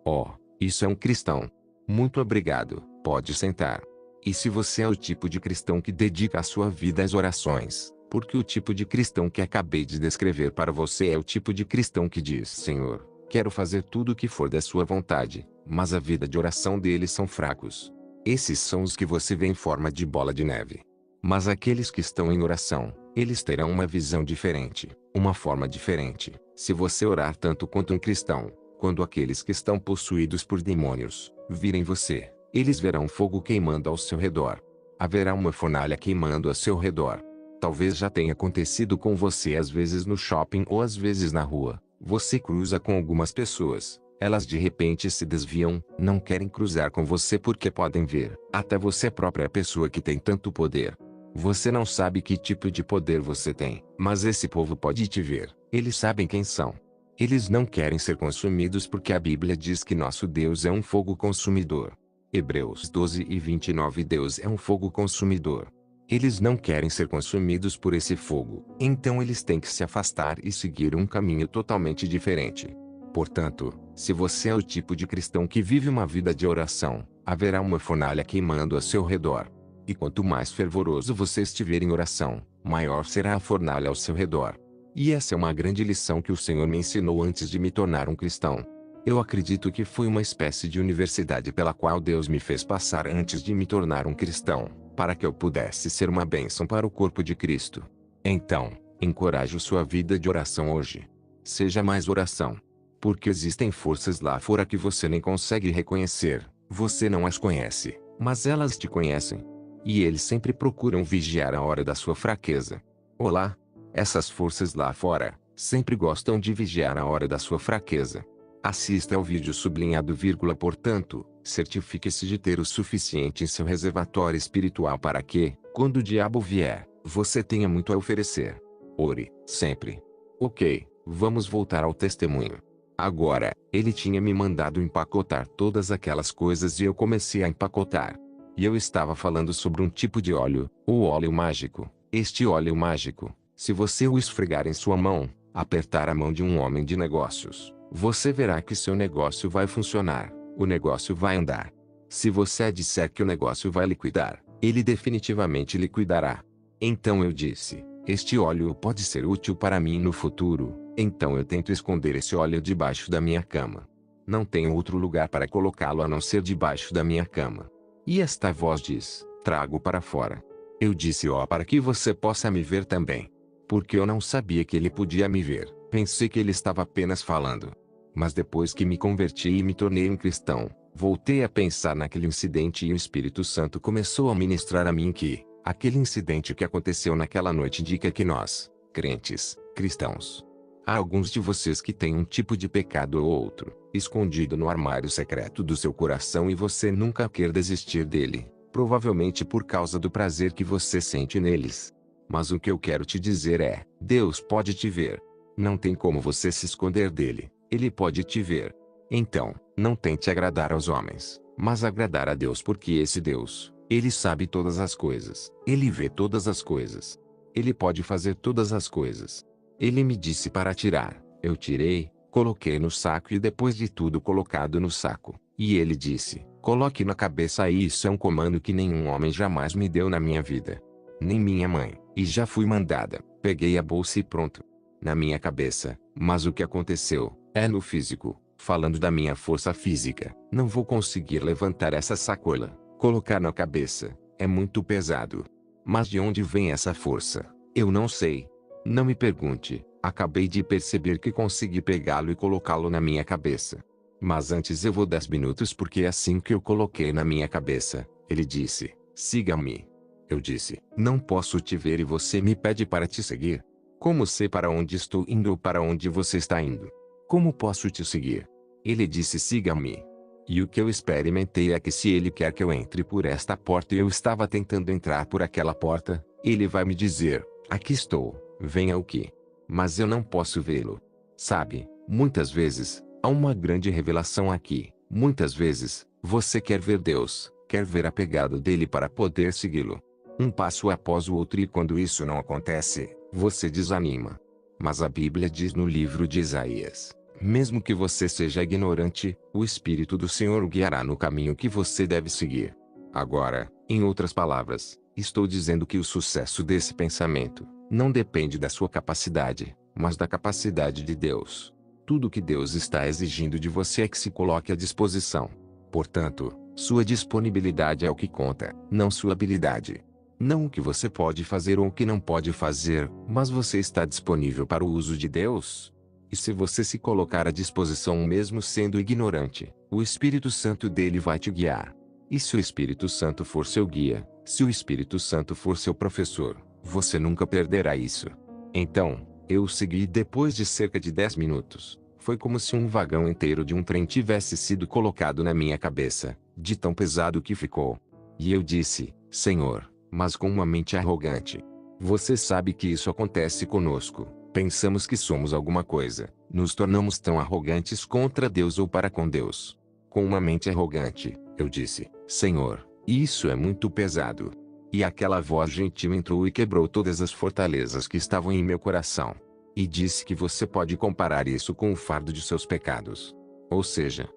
isso é um cristão. Muito obrigado, pode sentar. E se você é o tipo de cristão que dedica a sua vida às orações, porque o tipo de cristão que acabei de descrever para você é o tipo de cristão que diz: Senhor, quero fazer tudo o que for da sua vontade, mas a vida de oração deles são fracos. Esses são os que você vê em forma de bola de neve. Mas aqueles que estão em oração, eles terão uma visão diferente, uma forma diferente. Se você orar tanto quanto um cristão, quando aqueles que estão possuídos por demônios virem você, eles verão fogo queimando ao seu redor. Haverá uma fornalha queimando a seu redor. Talvez já tenha acontecido com você às vezes no shopping ou às vezes na rua. Você cruza com algumas pessoas, elas de repente se desviam, não querem cruzar com você porque podem ver. Até você própria é a pessoa que tem tanto poder. Você não sabe que tipo de poder você tem, mas esse povo pode te ver. Eles sabem quem são. Eles não querem ser consumidos porque a Bíblia diz que nosso Deus é um fogo consumidor. Hebreus 12:29. Deus é um fogo consumidor. Eles não querem ser consumidos por esse fogo, então eles têm que se afastar e seguir um caminho totalmente diferente. Portanto, se você é o tipo de cristão que vive uma vida de oração, haverá uma fornalha queimando a seu redor. E quanto mais fervoroso você estiver em oração, maior será a fornalha ao seu redor. E essa é uma grande lição que o Senhor me ensinou antes de me tornar um cristão. Eu acredito que foi uma espécie de universidade pela qual Deus me fez passar antes de me tornar um cristão, para que eu pudesse ser uma bênção para o corpo de Cristo. Então, encorajo sua vida de oração hoje. Seja mais oração. Porque existem forças lá fora que você nem consegue reconhecer, você não as conhece, mas elas te conhecem. E eles sempre procuram vigiar a hora da sua fraqueza. Olá! Essas forças lá fora, sempre gostam de vigiar a hora da sua fraqueza. Assista ao vídeo sublinhado, portanto, certifique-se de ter o suficiente em seu reservatório espiritual para que, quando o diabo vier, você tenha muito a oferecer. Ore, sempre. Ok, vamos voltar ao testemunho. Agora, ele tinha me mandado empacotar todas aquelas coisas e eu comecei a empacotar. E eu estava falando sobre um tipo de óleo, o óleo mágico. Este óleo mágico, se você o esfregar em sua mão, apertar a mão de um homem de negócios, você verá que seu negócio vai funcionar, o negócio vai andar. Se você disser que o negócio vai liquidar, ele definitivamente liquidará. Então eu disse, este óleo pode ser útil para mim no futuro, então eu tento esconder esse óleo debaixo da minha cama. Não tenho outro lugar para colocá-lo a não ser debaixo da minha cama. E esta voz diz, trago para fora. Eu disse para que você possa me ver também. Porque eu não sabia que ele podia me ver, pensei que ele estava apenas falando. Mas depois que me converti e me tornei um cristão, voltei a pensar naquele incidente e o Espírito Santo começou a ministrar a mim que, aquele incidente que aconteceu naquela noite indica que nós, crentes, cristãos, há alguns de vocês que têm um tipo de pecado ou outro, escondido no armário secreto do seu coração e você nunca quer desistir dele, provavelmente por causa do prazer que você sente neles. Mas o que eu quero te dizer é, Deus pode te ver. Não tem como você se esconder dele, ele pode te ver. Então, não tente agradar aos homens, mas agradar a Deus, porque esse Deus, ele sabe todas as coisas, ele vê todas as coisas. Ele pode fazer todas as coisas. Ele me disse para tirar, eu tirei, coloquei no saco e depois de tudo colocado no saco, e ele disse, coloque na cabeça, e isso é um comando que nenhum homem jamais me deu na minha vida. Nem minha mãe, E já fui mandada. Peguei a bolsa e pronto. Na minha cabeça. Mas o que aconteceu, é no físico. Falando da minha força física. Não vou conseguir levantar essa sacola. Colocar na cabeça. É muito pesado. Mas de onde vem essa força? Eu não sei. Não me pergunte. Acabei de perceber que consegui pegá-lo e colocá-lo na minha cabeça. Mas antes eu vou 10 minutos porque assim que eu coloquei na minha cabeça, ele disse, siga-me. Eu disse, não posso te ver e você me pede para te seguir. Como sei para onde estou indo ou para onde você está indo? Como posso te seguir? Ele disse, siga-me. E o que eu experimentei é que se ele quer que eu entre por esta porta e eu estava tentando entrar por aquela porta, ele vai me dizer, aqui estou, venha o que? Mas eu não posso vê-lo. Sabe, muitas vezes, há uma grande revelação aqui. Muitas vezes, você quer ver Deus, quer ver a pegada dele para poder segui-lo. Um passo após o outro e quando isso não acontece, você desanima. Mas a Bíblia diz no livro de Isaías, mesmo que você seja ignorante, o Espírito do Senhor o guiará no caminho que você deve seguir. Agora, em outras palavras, estou dizendo que o sucesso desse pensamento não depende da sua capacidade, mas da capacidade de Deus. Tudo que Deus está exigindo de você é que se coloque à disposição. Portanto, sua disponibilidade é o que conta, não sua habilidade. Não o que você pode fazer ou o que não pode fazer, mas você está disponível para o uso de Deus? E se você se colocar à disposição mesmo sendo ignorante, o Espírito Santo dele vai te guiar. E se o Espírito Santo for seu guia, se o Espírito Santo for seu professor, você nunca perderá isso. Então, eu o segui e depois de cerca de 10 minutos, foi como se um vagão inteiro de um trem tivesse sido colocado na minha cabeça, de tão pesado que ficou. E eu disse, Senhor, mas com uma mente arrogante. Você sabe que isso acontece conosco. Pensamos que somos alguma coisa, nos tornamos tão arrogantes contra Deus ou para com Deus. Com uma mente arrogante, eu disse, Senhor, isso é muito pesado. E aquela voz gentil entrou e quebrou todas as fortalezas que estavam em meu coração. E disse que você pode comparar isso com o fardo de seus pecados. Ou seja,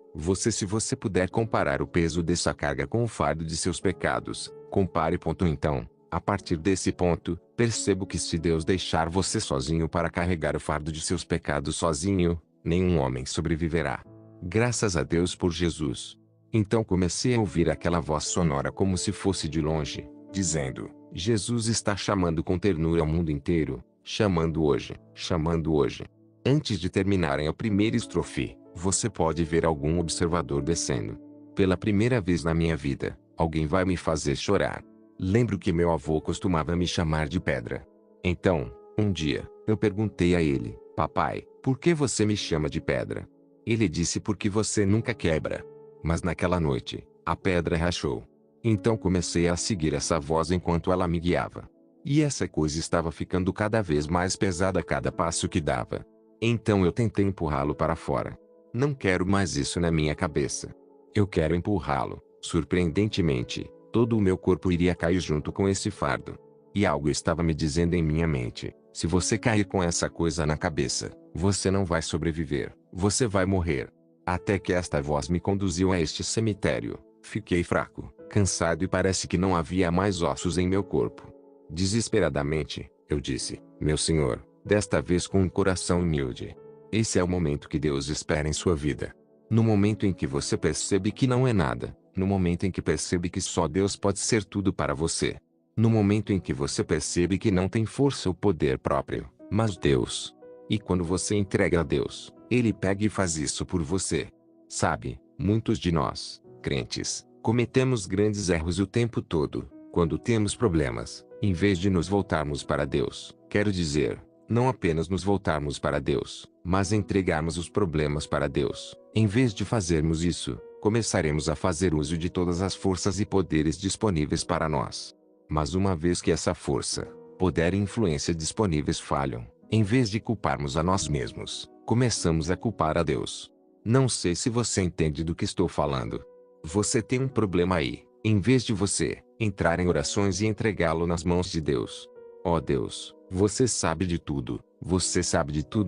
se você puder comparar o peso dessa carga com o fardo de seus pecados, compare. Então, a partir desse ponto, percebo que se Deus deixar você sozinho para carregar o fardo de seus pecados sozinho, nenhum homem sobreviverá. Graças a Deus por Jesus. Então comecei a ouvir aquela voz sonora como se fosse de longe, dizendo, Jesus está chamando com ternura ao mundo inteiro, chamando hoje, chamando hoje. Antes de terminarem a primeira estrofe, você pode ver algum observador descendo. Pela primeira vez na minha vida, alguém vai me fazer chorar. Lembro que meu avô costumava me chamar de pedra. Então, um dia, eu perguntei a ele, papai, por que você me chama de pedra? Ele disse porque você nunca quebra. Mas naquela noite, a pedra rachou. Então comecei a seguir essa voz enquanto ela me guiava. E essa coisa estava ficando cada vez mais pesada a cada passo que dava. Então eu tentei empurrá-lo para fora. Não quero mais isso na minha cabeça. Eu quero empurrá-lo. Surpreendentemente, todo o meu corpo iria cair junto com esse fardo. E algo estava me dizendo em minha mente, se você cair com essa coisa na cabeça, você não vai sobreviver, você vai morrer. Até que esta voz me conduziu a este cemitério. Fiquei fraco, cansado e parece que não havia mais ossos em meu corpo. Desesperadamente, eu disse, meu Senhor, desta vez com um coração humilde. Esse é o momento que Deus espera em sua vida. No momento em que você percebe que não é nada, no momento em que percebe que só Deus pode ser tudo para você. No momento em que você percebe que não tem força ou poder próprio, mas Deus. E quando você entrega a Deus, Ele pega e faz isso por você. Sabe, muitos de nós, crentes, cometemos grandes erros o tempo todo, quando temos problemas, em vez de nos voltarmos para Deus. Quero dizer, não apenas nos voltarmos para Deus, mas entregarmos os problemas para Deus. Em vez de fazermos isso, começaremos a fazer uso de todas as forças e poderes disponíveis para nós. Mas uma vez que essa força, poder e influência disponíveis falham, em vez de culparmos a nós mesmos, começamos a culpar a Deus. Não sei se você entende do que estou falando. Você tem um problema aí, em vez de você entrar em orações e entregá-lo nas mãos de Deus. Ó Deus, você sabe de tudo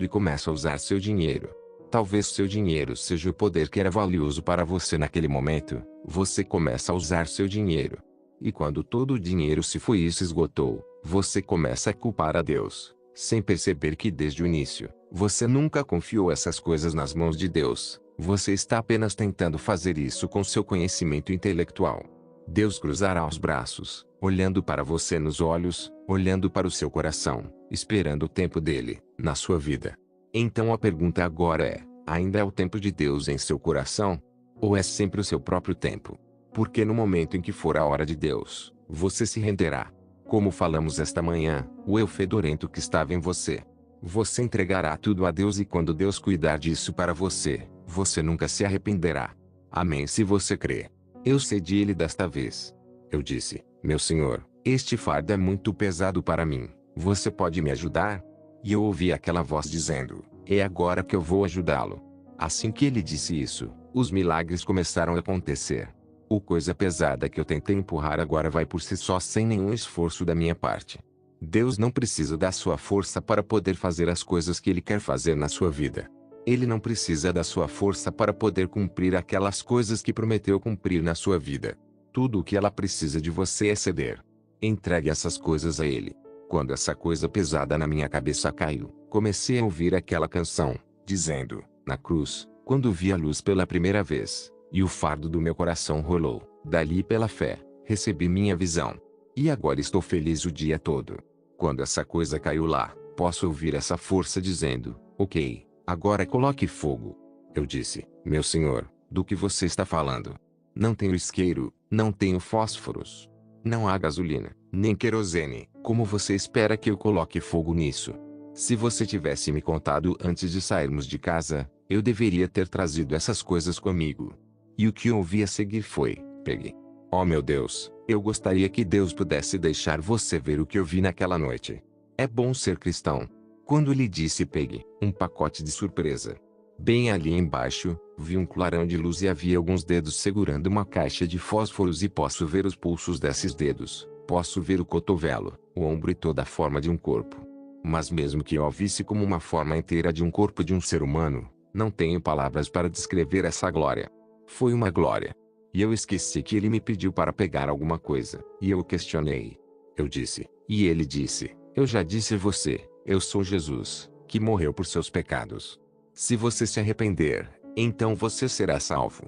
e começa a usar seu dinheiro. Talvez seu dinheiro seja o poder que era valioso para você naquele momento, você começa a usar seu dinheiro. E quando todo o dinheiro se foi e se esgotou, Você começa a culpar a Deus, sem perceber que desde o início, você nunca confiou essas coisas nas mãos de Deus. Você está apenas tentando fazer isso com seu conhecimento intelectual. Deus cruzará os braços, olhando para você nos olhos, olhando para o seu coração, esperando o tempo dele, na sua vida. Então a pergunta agora é: ainda é o tempo de Deus em seu coração? Ou é sempre o seu próprio tempo? Porque no momento em que for a hora de Deus, você se renderá. Como falamos esta manhã, o eu fedorento que estava em você. Você entregará tudo a Deus e quando Deus cuidar disso para você, você nunca se arrependerá. Amém se você crê. Eu cedi-lhe desta vez. Eu disse: meu Senhor, este fardo é muito pesado para mim. Você pode me ajudar? E eu ouvi aquela voz dizendo: é agora que eu vou ajudá-lo. Assim que ele disse isso, os milagres começaram a acontecer. O coisa pesada que eu tentei empurrar agora vai por si só sem nenhum esforço da minha parte. Deus não precisa da sua força para poder fazer as coisas que Ele quer fazer na sua vida. Ele não precisa da sua força para poder cumprir aquelas coisas que prometeu cumprir na sua vida. Tudo o que ela precisa de você é ceder. Entregue essas coisas a Ele. Quando essa coisa pesada na minha cabeça caiu, comecei a ouvir aquela canção, dizendo: na cruz, quando vi a luz pela primeira vez, e o fardo do meu coração rolou, dali pela fé, recebi minha visão. E agora estou feliz o dia todo. Quando essa coisa caiu lá, posso ouvir essa força dizendo: ok, agora coloque fogo. Eu disse: meu Senhor, do que você está falando? Não tenho isqueiro, não tenho fósforos. Não há gasolina, nem querosene. Como você espera que eu coloque fogo nisso? Se você tivesse me contado antes de sairmos de casa, eu deveria ter trazido essas coisas comigo. E o que ouvi a seguir foi: pegue. Oh meu Deus, eu gostaria que Deus pudesse deixar você ver o que eu vi naquela noite. É bom ser cristão. Quando lhe disse pegue, um pacote de surpresa. Bem ali embaixo, vi um clarão de luz e havia alguns dedos segurando uma caixa de fósforos e posso ver os pulsos desses dedos. Posso ver o cotovelo, o ombro e toda a forma de um corpo. Mas mesmo que eu a visse como uma forma inteira de um corpo de um ser humano, não tenho palavras para descrever essa glória. Foi uma glória. E eu esqueci que ele me pediu para pegar alguma coisa, e eu o questionei. Eu disse, e ele disse: eu já disse a você, eu sou Jesus, que morreu por seus pecados. Se você se arrepender, então você será salvo.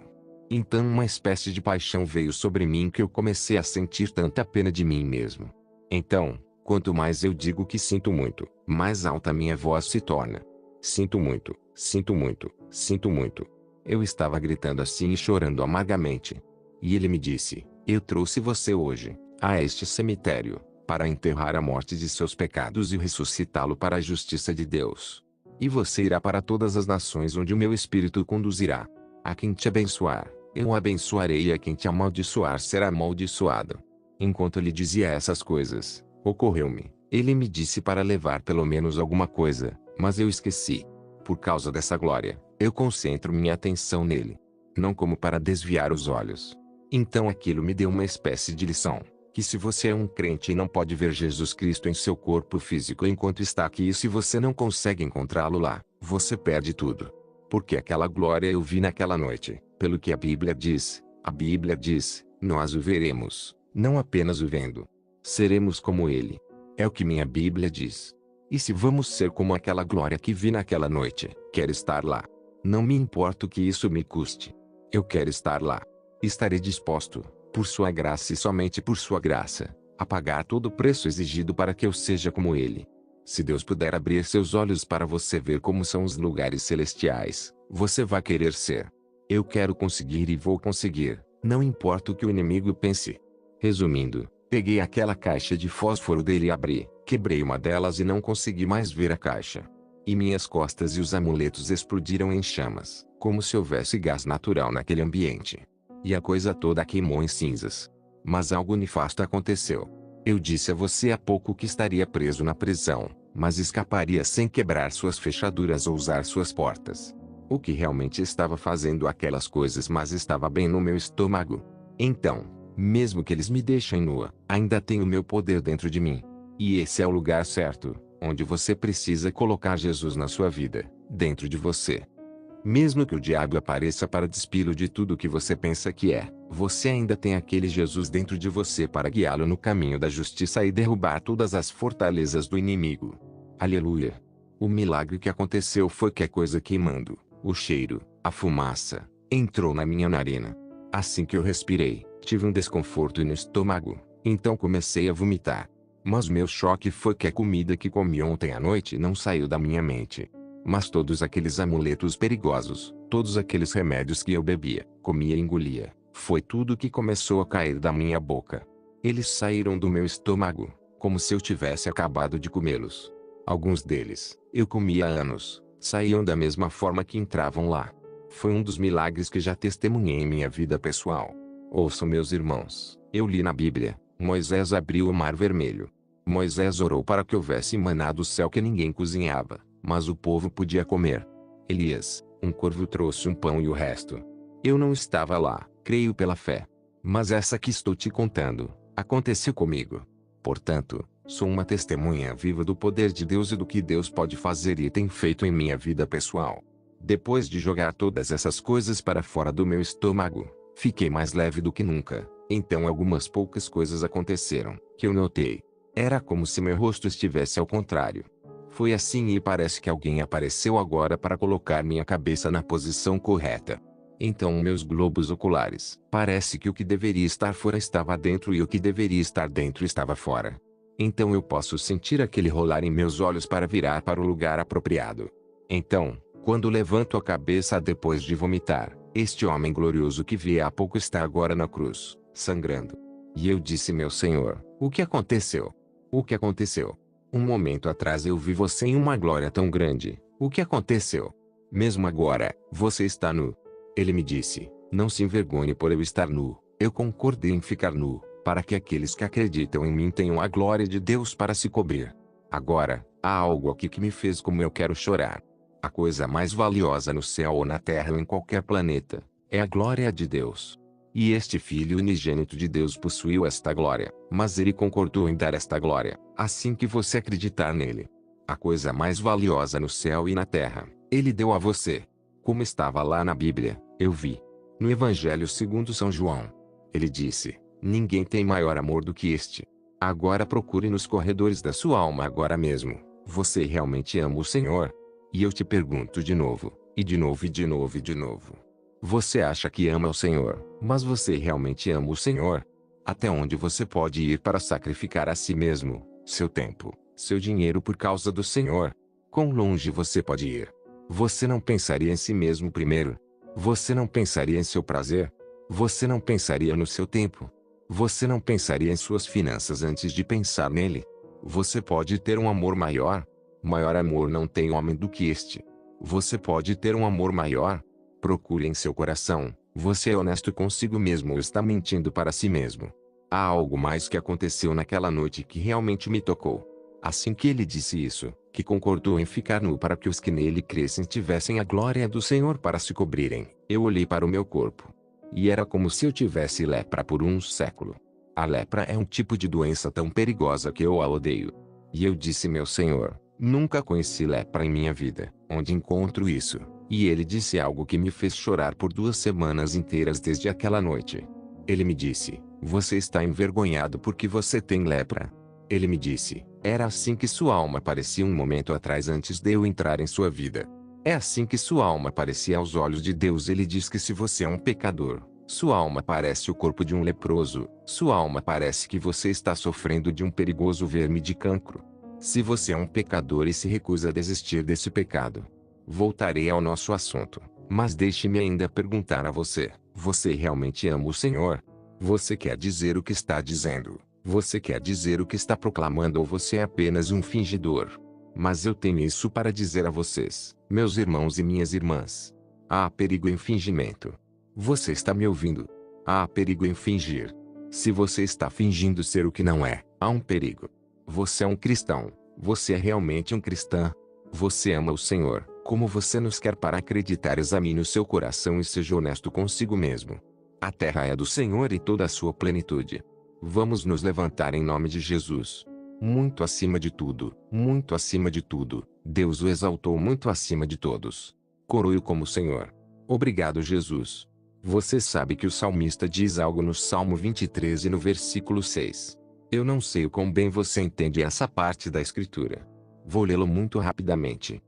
Então uma espécie de paixão veio sobre mim que eu comecei a sentir tanta pena de mim mesmo. Então, quanto mais eu digo que sinto muito, mais alta minha voz se torna. Sinto muito, sinto muito, sinto muito. Eu estava gritando assim e chorando amargamente. E ele me disse: eu trouxe você hoje, a este cemitério, para enterrar a morte de seus pecados e ressuscitá-lo para a justiça de Deus. E você irá para todas as nações onde o meu Espírito o conduzirá. A quem te abençoar, eu o abençoarei e a quem te amaldiçoar será amaldiçoado. Enquanto ele dizia essas coisas, ocorreu-me, ele me disse para levar pelo menos alguma coisa, mas eu esqueci. Por causa dessa glória, eu concentro minha atenção nele. Não como para desviar os olhos. Então aquilo me deu uma espécie de lição, que se você é um crente e não pode ver Jesus Cristo em seu corpo físico enquanto está aqui e se você não consegue encontrá-lo lá, você perde tudo. Porque aquela glória eu vi naquela noite, pelo que a Bíblia diz, nós o veremos, não apenas o vendo. Seremos como ele. É o que minha Bíblia diz. E se vamos ser como aquela glória que vi naquela noite, quero estar lá. Não me importa o que isso me custe. Eu quero estar lá. Estarei disposto, por sua graça e somente por sua graça, a pagar todo o preço exigido para que eu seja como ele. Se Deus puder abrir seus olhos para você ver como são os lugares celestiais, você vai querer ser. Eu quero conseguir e vou conseguir, não importa o que o inimigo pense. Resumindo, peguei aquela caixa de fósforo dele e abri, quebrei uma delas e não consegui mais ver a caixa. E minhas costas e os amuletos explodiram em chamas, como se houvesse gás natural naquele ambiente. E a coisa toda queimou em cinzas. Mas algo nefasto aconteceu. Eu disse a você há pouco que estaria preso na prisão, mas escaparia sem quebrar suas fechaduras ou usar suas portas. O que realmente estava fazendo aquelas coisas mas estava bem no meu estômago. Então, mesmo que eles me deixem nua, ainda tenho o meu poder dentro de mim. E esse é o lugar certo, onde você precisa colocar Jesus na sua vida, dentro de você. Mesmo que o diabo apareça para despí-lo de tudo o que você pensa que é, você ainda tem aquele Jesus dentro de você para guiá-lo no caminho da justiça e derrubar todas as fortalezas do inimigo. Aleluia! O milagre que aconteceu foi que a coisa queimando, o cheiro, a fumaça, entrou na minha narina. Assim que eu respirei, tive um desconforto no estômago, então comecei a vomitar. Mas meu choque foi que a comida que comi ontem à noite não saiu da minha mente. Mas todos aqueles amuletos perigosos, todos aqueles remédios que eu bebia, comia e engolia, foi tudo que começou a cair da minha boca. Eles saíram do meu estômago, como se eu tivesse acabado de comê-los. Alguns deles, eu comia há anos, saíam da mesma forma que entravam lá. Foi um dos milagres que já testemunhei em minha vida pessoal. Ouçam, meus irmãos, eu li na Bíblia, Moisés abriu o Mar Vermelho. Moisés orou para que houvesse maná do céu que ninguém cozinhava, mas o povo podia comer. Elias, um corvo trouxe um pão e o resto. Eu não estava lá, creio pela fé. Mas essa que estou te contando, aconteceu comigo. Portanto, sou uma testemunha viva do poder de Deus e do que Deus pode fazer e tem feito em minha vida pessoal. Depois de jogar todas essas coisas para fora do meu estômago, fiquei mais leve do que nunca. Então algumas poucas coisas aconteceram, que eu notei. Era como se meu rosto estivesse ao contrário. Foi assim e parece que alguém apareceu agora para colocar minha cabeça na posição correta. Então meus globos oculares, parece que o que deveria estar fora estava dentro e o que deveria estar dentro estava fora. Então eu posso sentir aquele rolar em meus olhos para virar para o lugar apropriado. Então, quando levanto a cabeça depois de vomitar, este homem glorioso que vi há pouco está agora na cruz, sangrando. E eu disse: meu Senhor, o que aconteceu? O que aconteceu? Um momento atrás eu vi você em uma glória tão grande. O que aconteceu? Mesmo agora, você está nu. Ele me disse: não se envergonhe por eu estar nu. Eu concordei em ficar nu, para que aqueles que acreditam em mim tenham a glória de Deus para se cobrir. Agora, há algo aqui que me fez como eu quero chorar. A coisa mais valiosa no céu ou na terra ou em qualquer planeta, é a glória de Deus. E este Filho unigênito de Deus possuiu esta glória, mas ele concordou em dar esta glória, assim que você acreditar nele. A coisa mais valiosa no céu e na terra, ele deu a você. Como estava lá na Bíblia, eu vi. No Evangelho segundo São João. Ele disse: ninguém tem maior amor do que este. Agora procure nos corredores da sua alma agora mesmo. Você realmente ama o Senhor? E eu te pergunto de novo, e de novo e de novo e de novo. Você acha que ama o Senhor, mas você realmente ama o Senhor? Até onde você pode ir para sacrificar a si mesmo, seu tempo, seu dinheiro por causa do Senhor? Quão longe você pode ir? Você não pensaria em si mesmo primeiro? Você não pensaria em seu prazer? Você não pensaria no seu tempo? Você não pensaria em suas finanças antes de pensar nele? Você pode ter um amor maior? Maior amor não tem homem do que este. Você pode ter um amor maior? Procure em seu coração, você é honesto consigo mesmo ou está mentindo para si mesmo? Há algo mais que aconteceu naquela noite que realmente me tocou. Assim que ele disse isso, que concordou em ficar nu para que os que nele crescem tivessem a glória do Senhor para se cobrirem, eu olhei para o meu corpo. E era como se eu tivesse lepra por um século. A lepra é um tipo de doença tão perigosa que eu a odeio. E eu disse: meu Senhor, nunca conheci lepra em minha vida, onde encontro isso? E ele disse algo que me fez chorar por 2 semanas inteiras desde aquela noite. Ele me disse: você está envergonhado porque você tem lepra. Ele me disse: era assim que sua alma parecia um momento atrás antes de eu entrar em sua vida. É assim que sua alma parecia aos olhos de Deus. Ele diz que se você é um pecador, sua alma parece o corpo de um leproso. Sua alma parece que você está sofrendo de um perigoso verme de cancro. Se você é um pecador e se recusa a desistir desse pecado, voltarei ao nosso assunto, mas deixe-me ainda perguntar a você: você realmente ama o Senhor? Você quer dizer o que está dizendo? Você quer dizer o que está proclamando ou você é apenas um fingidor? Mas eu tenho isso para dizer a vocês, meus irmãos e minhas irmãs. Há perigo em fingimento. Você está me ouvindo? Há perigo em fingir. Se você está fingindo ser o que não é, há um perigo. Você é um cristão. Você é realmente um cristão. Você ama o Senhor. Como você nos quer para acreditar? Examine o seu coração e seja honesto consigo mesmo. A terra é do Senhor e toda a sua plenitude. Vamos nos levantar em nome de Jesus. Muito acima de tudo, Deus o exaltou muito acima de todos. Coroe-o como Senhor. Obrigado, Jesus. Você sabe que o salmista diz algo no Salmo 23 e no versículo 6. Eu não sei o quão bem você entende essa parte da Escritura. Vou lê-lo muito rapidamente.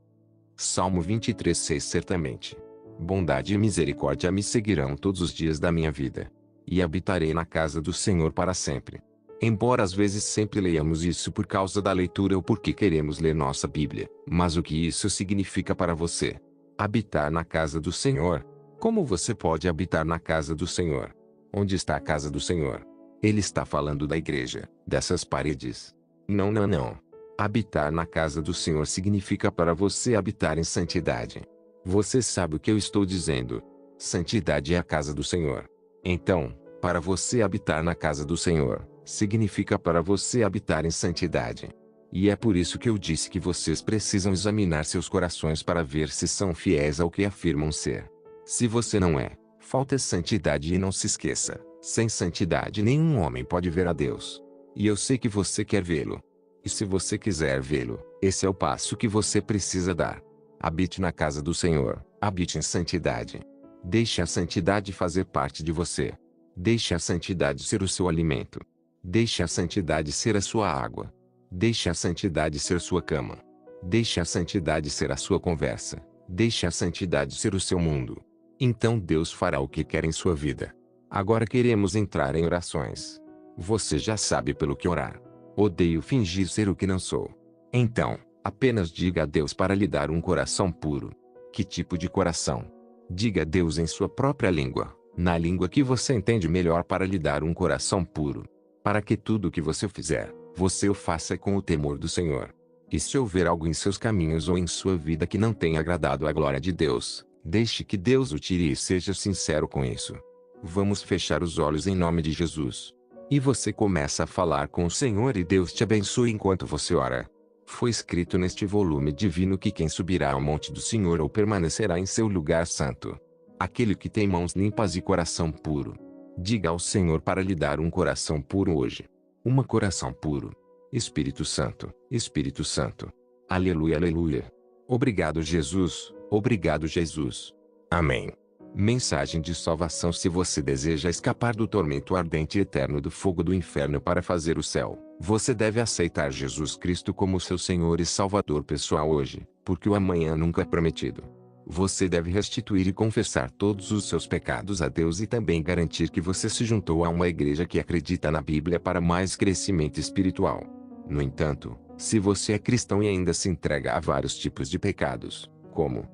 Salmo 23, 6. Certamente bondade e misericórdia me seguirão todos os dias da minha vida, e habitarei na casa do Senhor para sempre. Embora às vezes sempre leiamos isso por causa da leitura ou porque queremos ler nossa Bíblia, mas o que isso significa para você? Habitar na casa do Senhor. Como você pode habitar na casa do Senhor? Onde está a casa do Senhor? Ele está falando da igreja, dessas paredes. Não, não, não. Habitar na casa do Senhor significa para você habitar em santidade. Você sabe o que eu estou dizendo? Santidade é a casa do Senhor. Então, para você habitar na casa do Senhor, significa para você habitar em santidade. E é por isso que eu disse que vocês precisam examinar seus corações para ver se são fiéis ao que afirmam ser. Se você não é, falta santidade e não se esqueça, sem santidade nenhum homem pode ver a Deus. E eu sei que você quer vê-lo. E se você quiser vê-lo, esse é o passo que você precisa dar. Habite na casa do Senhor, habite em santidade. Deixe a santidade fazer parte de você. Deixe a santidade ser o seu alimento. Deixe a santidade ser a sua água. Deixe a santidade ser sua cama. Deixe a santidade ser a sua conversa. Deixe a santidade ser o seu mundo. Então Deus fará o que quer em sua vida. Agora queremos entrar em orações. Você já sabe pelo que orar. Odeio fingir ser o que não sou. Então, apenas diga a Deus para lhe dar um coração puro. Que tipo de coração? Diga a Deus em sua própria língua, na língua que você entende melhor, para lhe dar um coração puro. Para que tudo o que você fizer, você o faça com o temor do Senhor. E se houver algo em seus caminhos ou em sua vida que não tenha agradado a glória de Deus, deixe que Deus o tire e seja sincero com isso. Vamos fechar os olhos em nome de Jesus. E você começa a falar com o Senhor e Deus te abençoe enquanto você ora. Foi escrito neste volume divino que quem subirá ao monte do Senhor ou permanecerá em seu lugar santo? Aquele que tem mãos limpas e coração puro. Diga ao Senhor para lhe dar um coração puro hoje. Um coração puro. Espírito Santo, Espírito Santo. Aleluia, aleluia. Obrigado, Jesus. Obrigado, Jesus. Amém. Mensagem de salvação: se você deseja escapar do tormento ardente e eterno do fogo do inferno para fazer o céu, você deve aceitar Jesus Cristo como seu Senhor e Salvador pessoal hoje, porque o amanhã nunca é prometido. Você deve restituir e confessar todos os seus pecados a Deus e também garantir que você se juntou a uma igreja que acredita na Bíblia para mais crescimento espiritual. No entanto, se você é cristão e ainda se entrega a vários tipos de pecados, como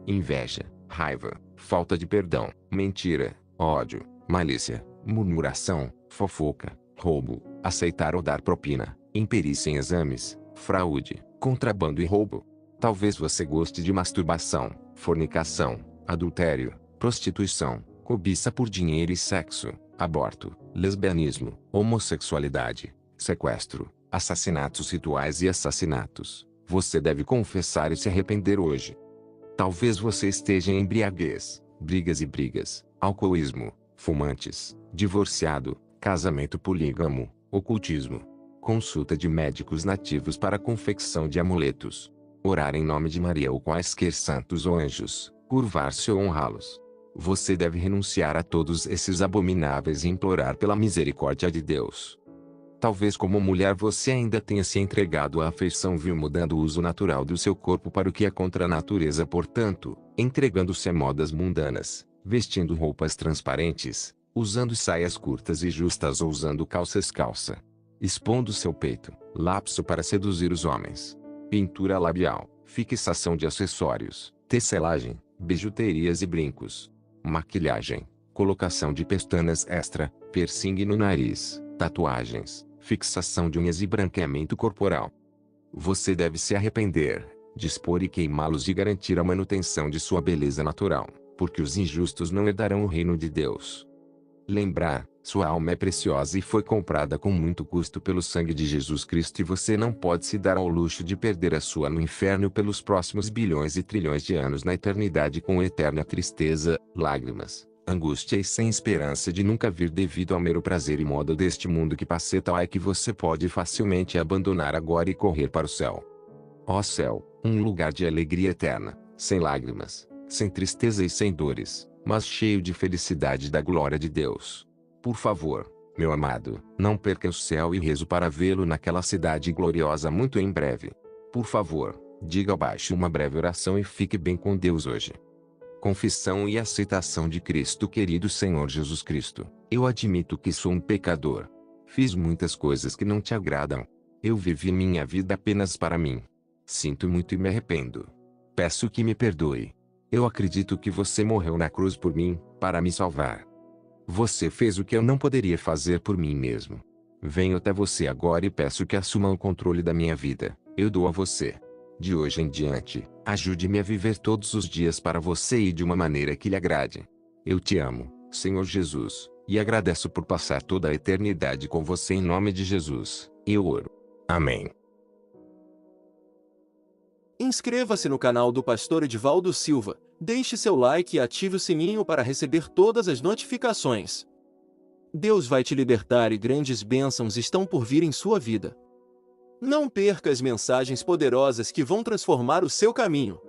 inveja, raiva, falta de perdão, mentira, ódio, malícia, murmuração, fofoca, roubo, aceitar ou dar propina, imperícia em exames, fraude, contrabando e roubo. Talvez você goste de masturbação, fornicação, adultério, prostituição, cobiça por dinheiro e sexo, aborto, lesbianismo, homossexualidade, sequestro, assassinatos rituais e assassinatos. Você deve confessar e se arrepender hoje. Talvez você esteja em embriaguez, brigas, alcoolismo, fumantes, divorciado, casamento polígamo, ocultismo, consulta de médicos nativos para confecção de amuletos, orar em nome de Maria ou quaisquer santos ou anjos, curvar-se ou honrá-los. Você deve renunciar a todos esses abomináveis e implorar pela misericórdia de Deus. Talvez como mulher você ainda tenha se entregado à afeição vil, mudando o uso natural do seu corpo para o que é contra a natureza, portanto, entregando-se a modas mundanas, vestindo roupas transparentes, usando saias curtas e justas ou usando calça, expondo seu peito, lapso para seduzir os homens, pintura labial, fixação de acessórios, tecelagem, bijuterias e brincos, maquilhagem, colocação de pestanas extra, piercing no nariz, tatuagens, fixação de unhas e branqueamento corporal. Você deve se arrepender, dispor e queimá-los e garantir a manutenção de sua beleza natural, porque os injustos não herdarão o reino de Deus. Lembrar, sua alma é preciosa e foi comprada com muito custo pelo sangue de Jesus Cristo, e você não pode se dar ao luxo de perder a sua no inferno pelos próximos bilhões e trilhões de anos na eternidade com eterna tristeza, lágrimas, angústia e sem esperança de nunca vir devido ao mero prazer e moda deste mundo que passa tal é que você pode facilmente abandonar agora e correr para o céu. Ó céu, um lugar de alegria eterna, sem lágrimas, sem tristeza e sem dores, mas cheio de felicidade da glória de Deus. Por favor, meu amado, não perca o céu e rezo para vê-lo naquela cidade gloriosa muito em breve. Por favor, diga abaixo uma breve oração e fique bem com Deus hoje. Confissão e aceitação de Cristo. Querido Senhor Jesus Cristo, eu admito que sou um pecador. Fiz muitas coisas que não te agradam. Eu vivi minha vida apenas para mim. Sinto muito e me arrependo. Peço que me perdoe. Eu acredito que você morreu na cruz por mim, para me salvar. Você fez o que eu não poderia fazer por mim mesmo. Venho até você agora e peço que assuma o controle da minha vida. Eu dou a você. De hoje em diante, ajude-me a viver todos os dias para você e de uma maneira que lhe agrade. Eu te amo, Senhor Jesus, e agradeço por passar toda a eternidade com você em nome de Jesus. Eu oro. Amém. Inscreva-se no canal do Pastor Edivaldo Silva, deixe seu like e ative o sininho para receber todas as notificações. Deus vai te libertar e grandes bênçãos estão por vir em sua vida. Não perca as mensagens poderosas que vão transformar o seu caminho.